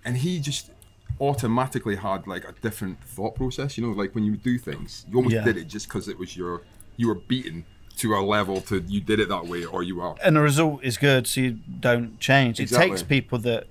and he just automatically had like a different thought process. Like when you do things, you almost did it just because it was you were beaten to a level you did it that way, or you are. And the result is good, so you don't change. Exactly. It takes people that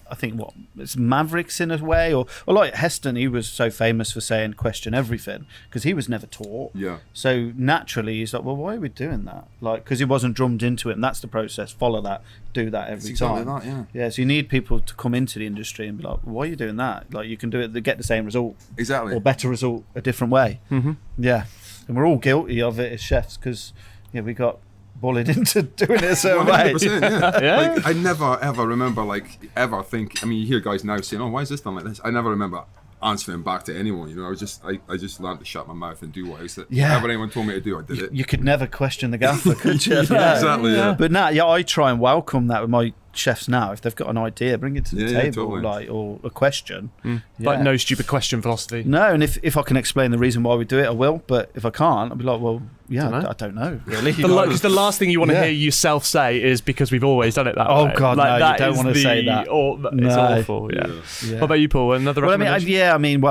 I think it's mavericks in a way, or like Heston, he was so famous for saying question everything because he was never taught. Yeah. So naturally he's like, well, why are we doing that? Like, because he wasn't drummed into it, and that's the process. Follow that, do that every time. That, yeah. Yeah. So you need people to come into the industry and be like, why are you doing that? Like, you can do it to get the same result. Exactly. Or better result a different way. Mm-hmm. Yeah. and we're all guilty of it as chefs because we got bullied into doing it a certain way. 100%, yeah. Like, I never ever remember ever think. I mean, you hear guys now saying, "Oh, why is this done like this?" I never remember answering back to anyone. I just learned to shut my mouth and do whatever anyone told me to do. I did it. You could never question the gaffer, could you? Exactly. Yeah. But now, I try and welcome that with my chefs now. If they've got an idea, bring it to the table, totally. or a question. Like no stupid question philosophy. No, and if I can explain the reason why we do it, I will. But if I can't, I'll be like, well, I don't know really. Because the last thing you want to hear yourself say is because we've always done it that way. Oh God, no, you don't want to say that. It's awful. Yeah. What about you, Paul? Another recommendation? I mean,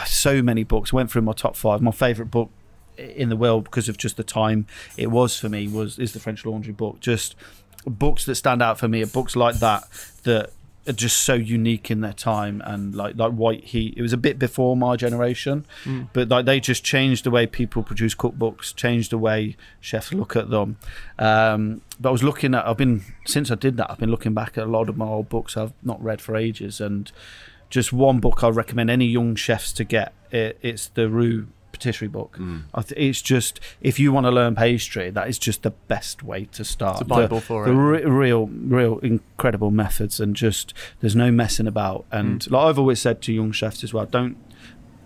so many books. Went through my top 5. My favourite book in the world, because of just the time it was for me, is the French Laundry book. Just books that stand out for me are books like that are just so unique in their time, and like White Heat. It was a bit before my generation, but like they just changed the way people produce cookbooks, changed the way chefs look at them. But I was since I did that, I've been looking back at a lot of my old books I've not read for ages, and just one book I recommend any young chefs to get. It's the Roux patisserie book. It's just, if you want to learn pastry, that is just the best way to start. It's a Bible for the it. Real incredible methods, and just there's no messing about. And like I've always said to young chefs as well, don't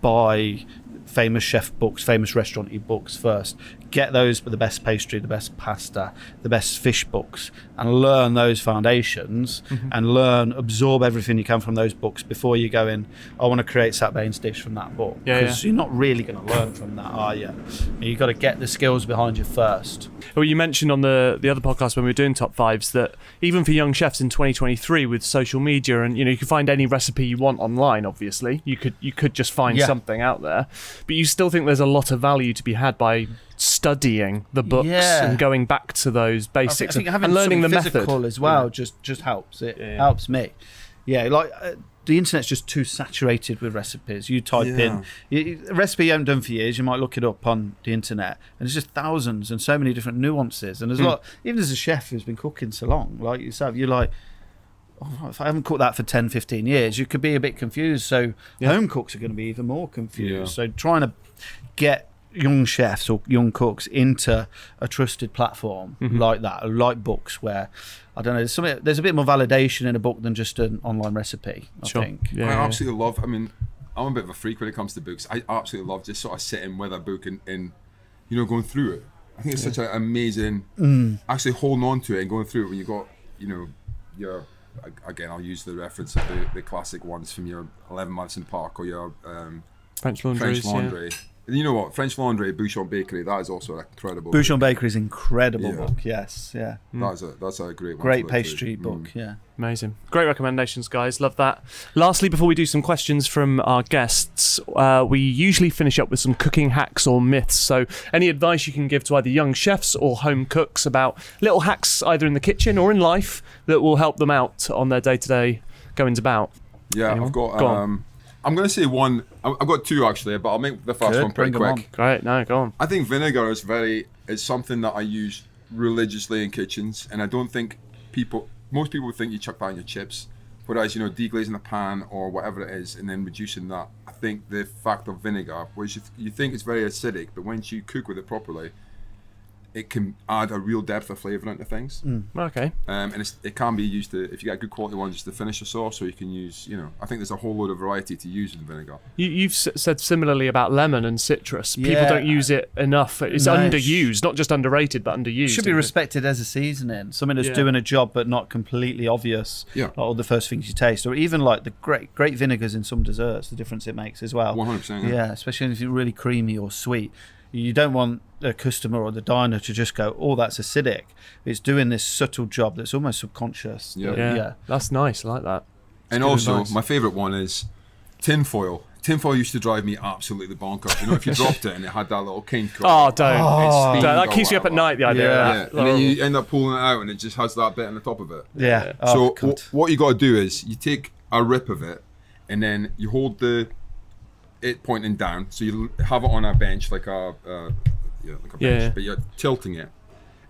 buy famous chef books, famous restaurant-y books first. Get those for the best pastry, the best pasta, the best fish books, and learn those foundations, and absorb everything you can from those books before you go in, I want to create Sat Bain's dish from that book. Because you're not really going to learn from that, are you? You've got to get the skills behind you first. Well, you mentioned on the other podcast when we were doing top 5s that even for young chefs in 2023 with social media, and you can find any recipe you want online. Obviously, you could just find something out there, but you still think there's a lot of value to be had by studying the books and going back to those basics, I think having and learning the physical method as well just helps. It helps me. The internet's just too saturated with recipes. You type in a recipe you haven't done for years, you might look it up on the internet, and there's just thousands and so many different nuances. And there's a lot, even as a chef who's been cooking so long, like yourself, you're like, if I haven't cooked that for 10, 15 years, you could be a bit confused. So home cooks are going to be even more confused. So trying to get young chefs or young cooks into a trusted platform like that, like books, where I don't know, there's a bit more validation in a book than just an online recipe. I think. I absolutely love. I mean, I'm a bit of a freak when it comes to books. I absolutely love just sort of sitting with a book and going through it. I think it's such an amazing actually holding on to it and going through it when you got your, again, I'll use the reference of the classic ones from your 11 Months in the Park or your French Laundry. You know what? French Laundry, Bouchon Bakery, that is also an incredible Bouchon Bakery is an incredible book, yes. That's a great one. Great pastry book, Amazing. Great recommendations, guys. Love that. Lastly, before we do some questions from our guests, we usually finish up with some cooking hacks or myths. So any advice you can give to either young chefs or home cooks about little hacks either in the kitchen or in life that will help them out on their day-to-day goings about? Yeah, Anyone? I've got... I'm going to say one. I've got 2 actually, but I'll make the first one pretty quick. Great, no, go on. I think vinegar is something that I use religiously in kitchens, and I don't think most people think you chuck that in your chips, whereas deglazing the pan or whatever it is, and then reducing that. I think the fact of vinegar, which you think is very acidic, but once you cook with it properly, it can add a real depth of flavour into things. Okay. And it can be used if you get a good quality one, just to finish a sauce, or you can use, I think there's a whole load of variety to use with vinegar. You've said similarly about lemon and citrus. People don't use it enough. It's underused, not just underrated, but underused. It should be respected as a seasoning, something that's doing a job but not completely obvious. Yeah. Like all the first things you taste, or even like the great vinegars in some desserts, the difference it makes as well. 100%. Yeah, especially if it's really creamy or sweet. You don't want a customer or the diner to just go, oh, that's acidic. It's doing this subtle job that's almost subconscious. Yeah. That's nice. I like that. And also, my favourite one is tinfoil. Tinfoil used to drive me absolutely bonkers. If you dropped it and it had that little kink. Oh, don't. That keeps you up at night, the idea of that. And then you end up pulling it out and it just has that bit on the top of it. Yeah. So what you got to do is you take a rip of it and then you hold it pointing down, so you have it on a bench like a bench, but you're tilting it,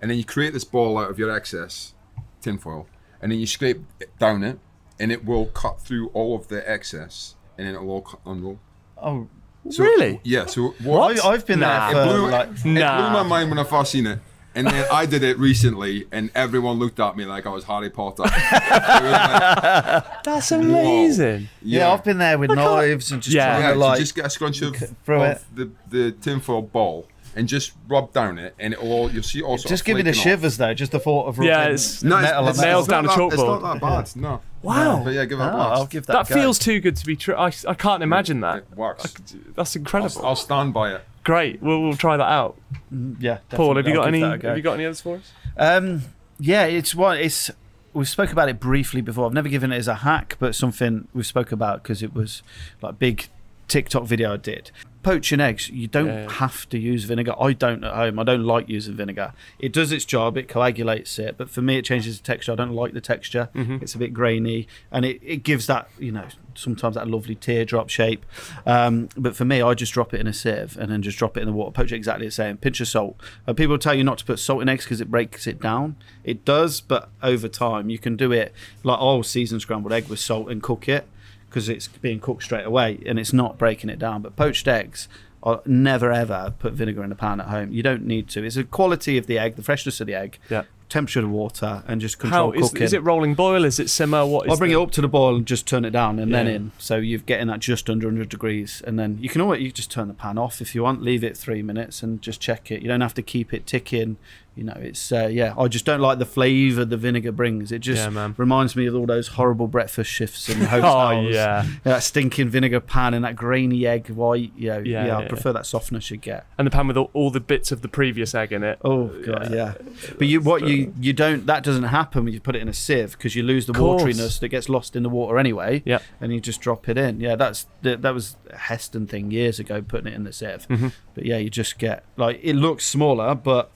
and then you create this ball out of your excess tinfoil, and then you scrape it down it, and it will cut through all of the excess, and then it will all unroll. Oh, Really? Yeah. So I've been there for it blew my mind when I first seen it. And then I did it recently, and everyone looked at me like I was Harry Potter. That's amazing. Yeah, I've been there with knives and just trying to like just get a scrunch of the tinfoil ball and just rub down it, and you'll see also. Just give me the shivers though. Just the thought of rubbing it's nails down a chalkboard. It's not that bad. No. Wow. But yeah, give it a blast. I'll give that. That feels too good to be true. I can't imagine that. It works. That's incredible. I'll stand by it. Great. We'll try that out. Yeah. Paul, have you got any others for us? We've spoke about it briefly before. I've never given it as a hack, but something we've spoke about because it was like a big TikTok video I did. Poaching eggs, you don't have to use vinegar. I don't at home. I don't like using vinegar. It does its job. It coagulates it, but for me, it changes the texture. I don't like the texture. It's a bit grainy, and it gives that, sometimes that lovely teardrop shape. But for me, I just drop it in a sieve and then just drop it in the water. Poach it exactly the same. Pinch of salt. People tell you not to put salt in eggs because it breaks it down. It does, but over time, you can do it like seasoned scrambled egg with salt and cook it, because it's being cooked straight away and it's not breaking it down. But poached eggs, I'll never ever put vinegar in a pan at home. You don't need to. It's the quality of the egg, the freshness of the egg, temperature of the water, and just control cooking. Is it rolling boil? Is it simmer? I'll bring it up to the boil and just turn it down and then in. So you're getting that just under 100 degrees. And then you just turn the pan off if you want, leave it 3 minutes and just check it. You don't have to keep it ticking. It's I just don't like the flavour the vinegar brings. It just reminds me of all those horrible breakfast shifts in hotels. That stinking vinegar pan and that grainy egg white. I prefer that softness you get. And the pan with all the bits of the previous egg in it. Oh god, yeah. But you don't. That doesn't happen when you put it in a sieve, because you lose the wateriness that gets lost in the water anyway. Yeah. And you just drop it in. Yeah, that was a Heston thing years ago, putting it in the sieve. But you just get it looks smaller, but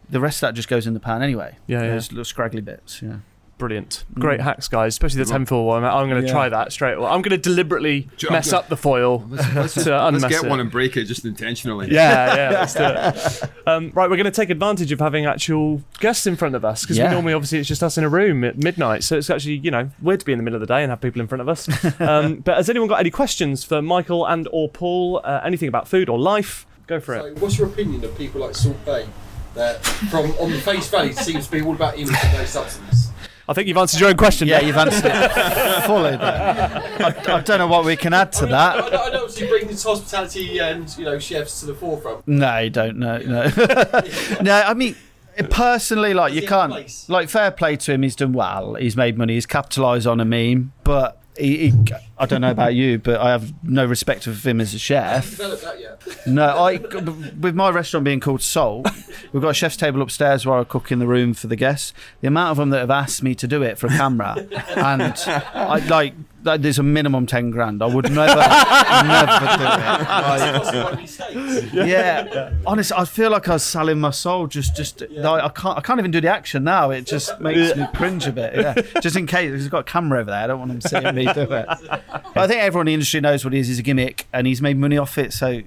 the rest of that just goes in the pan anyway. There's little scraggly bits. Yeah. Brilliant. Great hacks, guys, especially the tenfoil one. I'm going to try that straight away. I'm going to deliberately mess up the foil let's get one and break it just intentionally. Let's do it. Right, we're going to take advantage of having actual guests in front of us, because we normally, obviously, it's just us in a room at midnight. So it's actually, weird to be in the middle of the day and have people in front of us. But has anyone got any questions for Michael and or Paul? Anything about food or life? Go for it. What's your opinion of people like Salt Bay? That from on the face value seems to be all about image and no substance. I think you've answered your own question. Yeah, you've answered it fully there. I don't know what we can add to that. I know obviously bring this hospitality and chefs to the forefront. No, I don't know. No. No, I mean, personally, you can't. Fair play to him. He's done well. He's made money. He's capitalised on a meme, but. I don't know about you, but I have no respect for him as a chef. Haven't developed that yet. No, with my restaurant being called Salt, we've got a chef's table upstairs where I cook in the room for the guests. The amount of them that have asked me to do it for a camera, and there's a minimum 10 grand. I would never do it. Honestly, I feel like I was selling my soul. I can't even do the action now. It just makes me cringe a bit. Yeah, just in case, because he's got a camera over there. I don't want him seeing me do it. But I think everyone in the industry knows what it is. He's a gimmick, and he's made money off it. So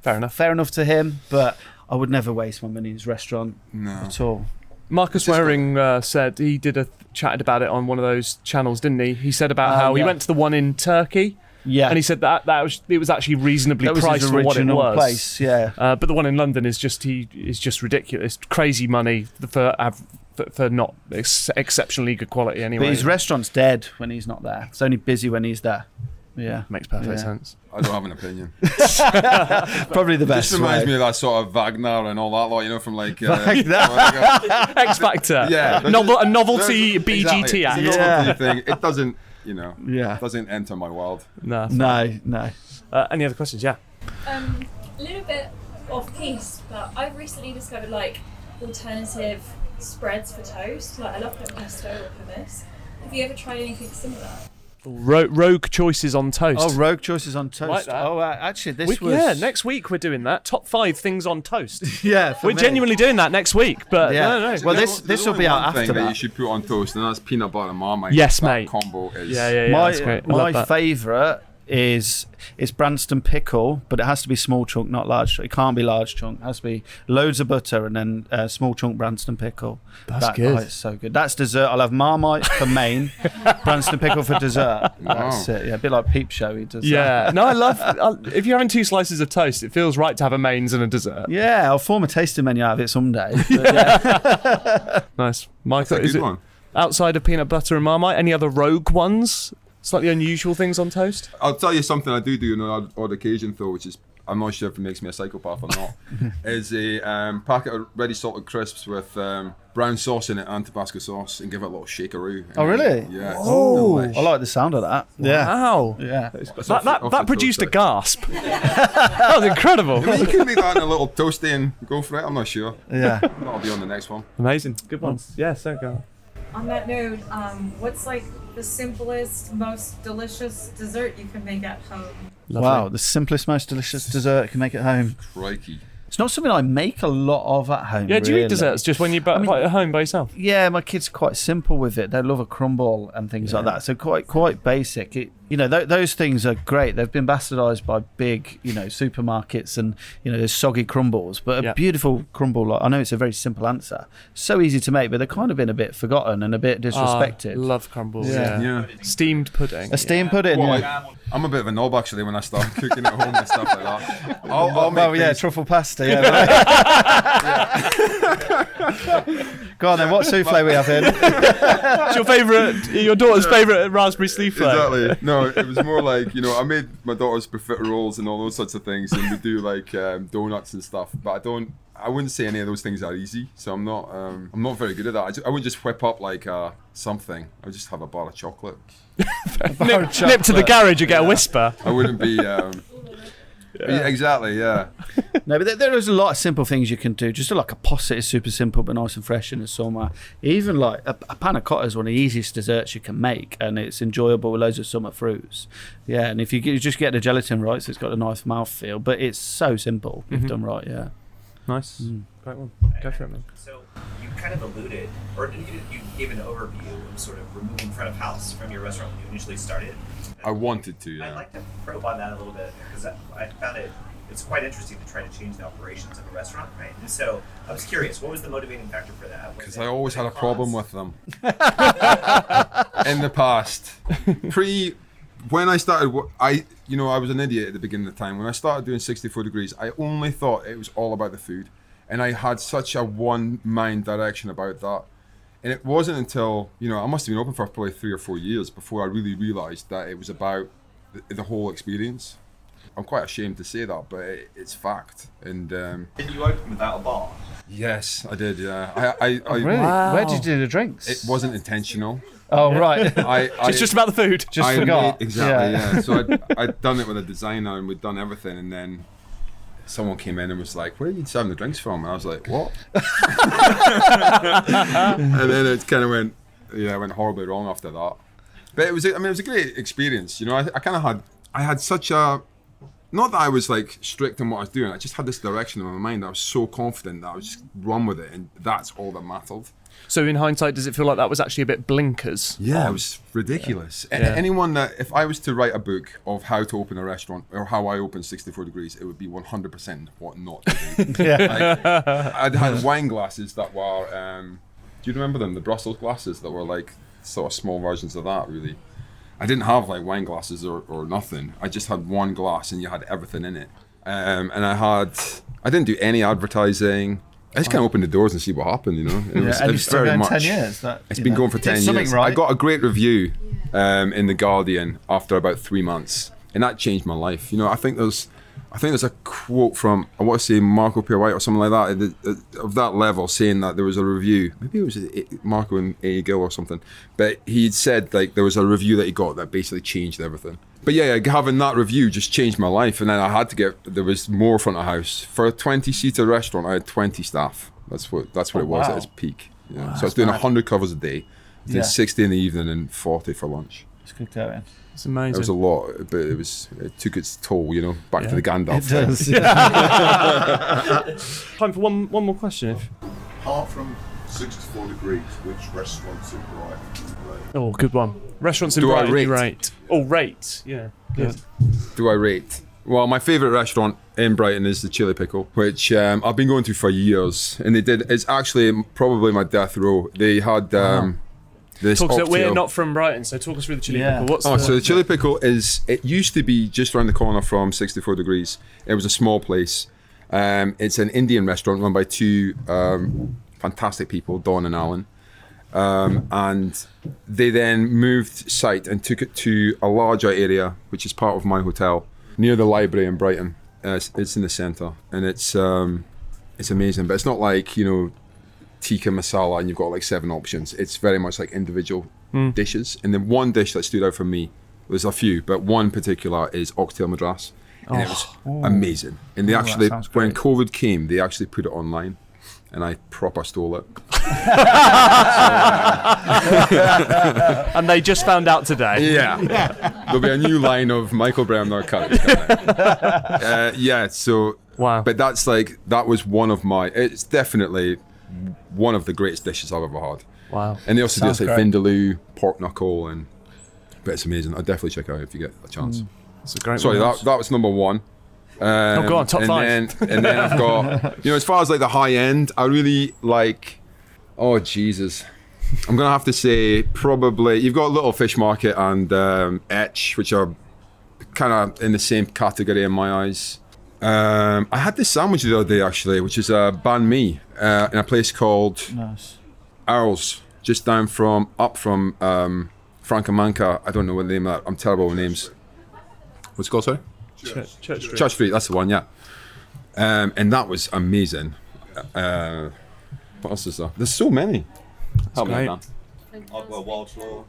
fair enough to him. But I would never waste my money in his restaurant at all. Marcus Waring said he chatted about it on one of those channels, didn't he? He said about how he went to the one in Turkey. Yeah, and he said that it was actually reasonably priced for what it was. Place, yeah. But the one in London is just ridiculous, crazy money for not exceptionally good quality anyway. But his restaurant's dead when he's not there. It's only busy when he's there. Yeah, makes perfect sense. I don't have an opinion. Probably the best. It just reminds me of that sort of Wagner and all that, from X Factor. Yeah, a novelty BGT exactly. act. It's a novelty thing. It doesn't, doesn't enter my world. No. Any other questions? Yeah. A little bit off piece, but I've recently discovered alternative spreads for toast. I love putting pesto or hummus. Have you ever tried anything similar? Rogue choices on toast. Oh, rogue choices on toast. Like that. Oh, actually, next week we're doing that. Top 5 things on toast. We're genuinely doing that next week. But no. Well, this will be out after that. You should put on toast, and that's peanut butter and Marmite. Yes, mate. Combo is. Yeah. My favourite is it's Branston pickle, but it has to be small chunk, not large. It can't be large chunk. It has to be loads of butter and then small chunk Branston pickle. That's good. Oh, it's so good. That's dessert. I'll have Marmite for main, Branston pickle for dessert. That's it. Yeah, a bit like Peep Show. He does. Yeah. No, if you're having 2 slices of toast, it feels right to have a mains and a dessert. Yeah, I'll form a tasting menu out of it someday. But, yeah. Nice. Michael, That's a good one. Outside of peanut butter and Marmite, any other rogue ones? Slightly unusual things on toast? I'll tell you something I do on an odd occasion though, which is, I'm not sure if it makes me a psychopath or not, is a packet of ready salted crisps with brown sauce in it and Tabasco sauce, and give it a little shakeroo. Oh really? Yeah. Oh, I like the sound of that. Yeah. Wow. Yeah. That produced a gasp. That was incredible. I mean, you could make that in a little toasty and go for it. I'm not sure. Yeah. That'll be on the next one. Amazing. Good ones. Yeah, so go. On that note, what's like the simplest, most delicious dessert you can make at home? Lovely. Wow, the simplest, most delicious dessert you can make at home. Crikey. It's not something I make a lot of at home. Yeah, do you really. eat desserts just when you're at home by yourself? Yeah, my kids are quite simple with it. They love a crumble and things like that. So quite basic. Those things are great. They've been bastardized by big, supermarkets and, there's soggy crumbles. But a beautiful crumble, I know it's a very simple answer. So easy to make, but they've kind of been a bit forgotten and a bit disrespected. Love crumbles. Yeah. Steamed pudding. A steamed pudding. Well, I'm a bit of a knob actually when I start cooking at home and stuff like that. I'll make things. Truffle pasta. Yeah. Go on then. What souffle we have in? It's your daughter's favourite raspberry souffle. Exactly. No, it was more like, I made my daughter's profiteroles and all those sorts of things, and we do like donuts and stuff. But I wouldn't say any of those things are easy. So I'm not very good at that. I wouldn't just whip up like something. I would just have a bar of chocolate. Nip to the garage and get a whisper. I wouldn't be. Yeah, exactly. Yeah. No, but there is a lot of simple things you can do. Just like a pasta is super simple but nice and fresh in the summer. Even like a panna cotta is one of the easiest desserts you can make, and it's enjoyable with loads of summer fruits. Yeah, and if you just get the gelatin right, so it's got a nice mouthfeel, but it's so simple if done right. Yeah. Nice. Great one. Go for it, man. So you kind of alluded, or you gave an overview of sort of removing front of house from your restaurant when you initially started. I wanted to, yeah. I'd like to probe on that a little bit, because I found it's quite interesting to try to change the operations of a restaurant, right? And so I was curious, what was the motivating factor for that? Because I always had a problem with them in the past. When I started, I was an idiot at the beginning of the time. When I started doing 64 Degrees, I only thought it was all about the food. And I had such a one-mind direction about that. And it wasn't until, I must have been open for probably 3 or 4 years before I really realised that it was about the whole experience. I'm quite ashamed to say that, but it's fact. And did you open without a bar? Yes, I did, yeah. I really? Wow. Where did you do the drinks? It wasn't intentional. Oh, right. It's just about the food. Just forgot. Exactly, yeah. So I'd done it with a designer and we'd done everything, and then someone came in and was like, "Where are you serving the drinks from?" And I was like, "What?" And then it kind of went horribly wrong after that. But it was a great experience. I had such a, not that I was like strict on what I was doing. I just had this direction in my mind. I was so confident that I was just run with it, and that's all that mattered. So in hindsight, does it feel like that was actually a bit blinkers? Yeah, it was ridiculous. Yeah. Anyone that, if I was to write a book of how to open a restaurant or how I opened 64 Degrees, it would be 100% what not to do. I'd had wine glasses that were, do you remember them? The Brussels glasses that were like sort of small versions of that, really. I didn't have like wine glasses or nothing. I just had one glass and you had everything in it. And I didn't do any advertising. I just kind of opened the doors and see what happened, It was very much. 10 years. It's been going for 10 years. Right. I got a great review in the Guardian after about 3 months, and that changed my life. I think there's a quote from, I want to say Marco Pierre White or something like that, of that level, saying that there was a review. Maybe it was Marco and A. Gill or something, but he'd said like there was a review that he got that basically changed everything. But yeah, having that review just changed my life, and then I had to there was more front of house. For a 20-seater restaurant, I had 20 staff. That's what it was at its peak. Yeah. Wow, so I was doing 100 covers a day, doing 60 in the evening and 40 for lunch. It's good going. It's amazing. It was a lot, but it took its toll, back to the Gandalf. It does. Time for one more question. Apart from 64 Degrees, which restaurants in Brighton do you Oh, good one. Restaurants in Brighton you rate. Oh, rate. Yeah. Good. Do I rate? Well, my favourite restaurant in Brighton is the Chili Pickle, which I've been going to for years. And it's actually probably my death row. They had this we're not from Brighton, so talk us through the Chili Pickle. So the Chili Pickle it used to be just around the corner from 64 Degrees. It was a small place. It's an Indian restaurant run by two fantastic people, Dawn and Alan. And they then moved site and took it to a larger area, which is part of my hotel, near the library in Brighton. It's in the centre, and it's amazing. But it's not like, tikka masala and you've got like 7 options. It's very much like individual dishes. And then one dish that stood out for me, there's a few, but one particular is oxtail madras. And it was amazing. And they actually, when COVID came, they actually put it online. And I proper stole it. And they just found out today. Yeah. There'll be a new line of Michael Bremner curries. Wow. But that was one of it's definitely one of the greatest dishes I've ever had. Wow. And they also do like vindaloo, pork knuckle, but it's amazing. I'll definitely check it out if you get a chance. It's a great Sorry, that was number 1. Go on, top 5. And then I've got, as far as like the high end, I really like, oh Jesus, I'm gonna have to say probably you've got Little Fish Market and Etch, which are kind of in the same category in my eyes. I had this sandwich the other day actually, which is a banh mi in a place called Earl's, just up from Francamanca. I don't know what the name of that. I'm terrible with names. What's it called, sorry? Church Street, that's the one, yeah. And that was amazing. What else is there? There's so many. Help me out, Dan.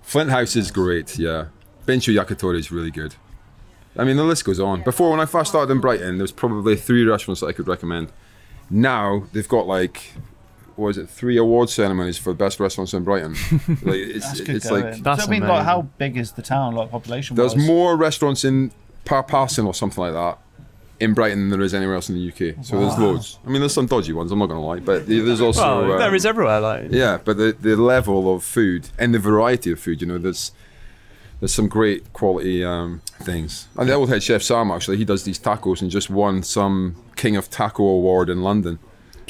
Flint House is great, yeah. Bencho Yakitori is really good. I mean, the list goes on. Before, when I first started in Brighton, there was probably 3 restaurants that I could recommend. Now, they've got 3 award ceremonies for the best restaurants in Brighton. How big is the town, population-wise? There's more restaurants per person or something like that in Brighton than there is anywhere else in the UK. So there's loads. I mean, there's some dodgy ones, I'm not going to lie, but there's also... there is everywhere. Yeah, but the level of food and the variety of food, there's some great quality things. And the old head chef Sam, actually, he does these tacos and just won some King of Taco award in London.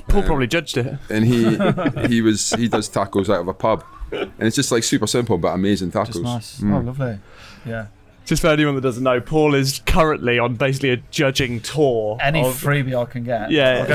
Paul probably judged it. And he does tacos out of a pub. And it's just super simple but amazing tacos. Just nice. Oh, lovely. Yeah. Just for anyone that doesn't know, Paul is currently on basically a judging tour. Any freebie I can get. Yeah.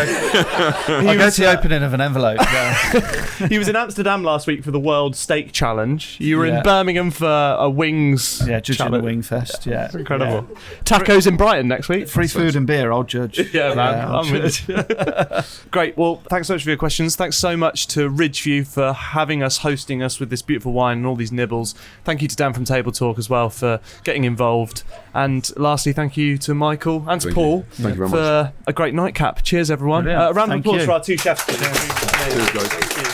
I'll go to the opening of an envelope. Yeah. He was in Amsterdam last week for the World Steak Challenge. You were in Birmingham for a wings. Yeah, judging the Wing Fest. Yeah. It's incredible. Yeah. Tacos in Brighton next week. Free food and beer, I'll judge. Yeah, man. I'm with it. Great. Well, thanks so much for your questions. Thanks so much to Ridgeview for hosting us with this beautiful wine and all these nibbles. Thank you to Dan from Table Talk as well for getting involved. And lastly, thank you to Michael and to Paul for a great nightcap. Cheers, everyone. A round of applause for our 2 chefs. Cheers, guys. Thank you.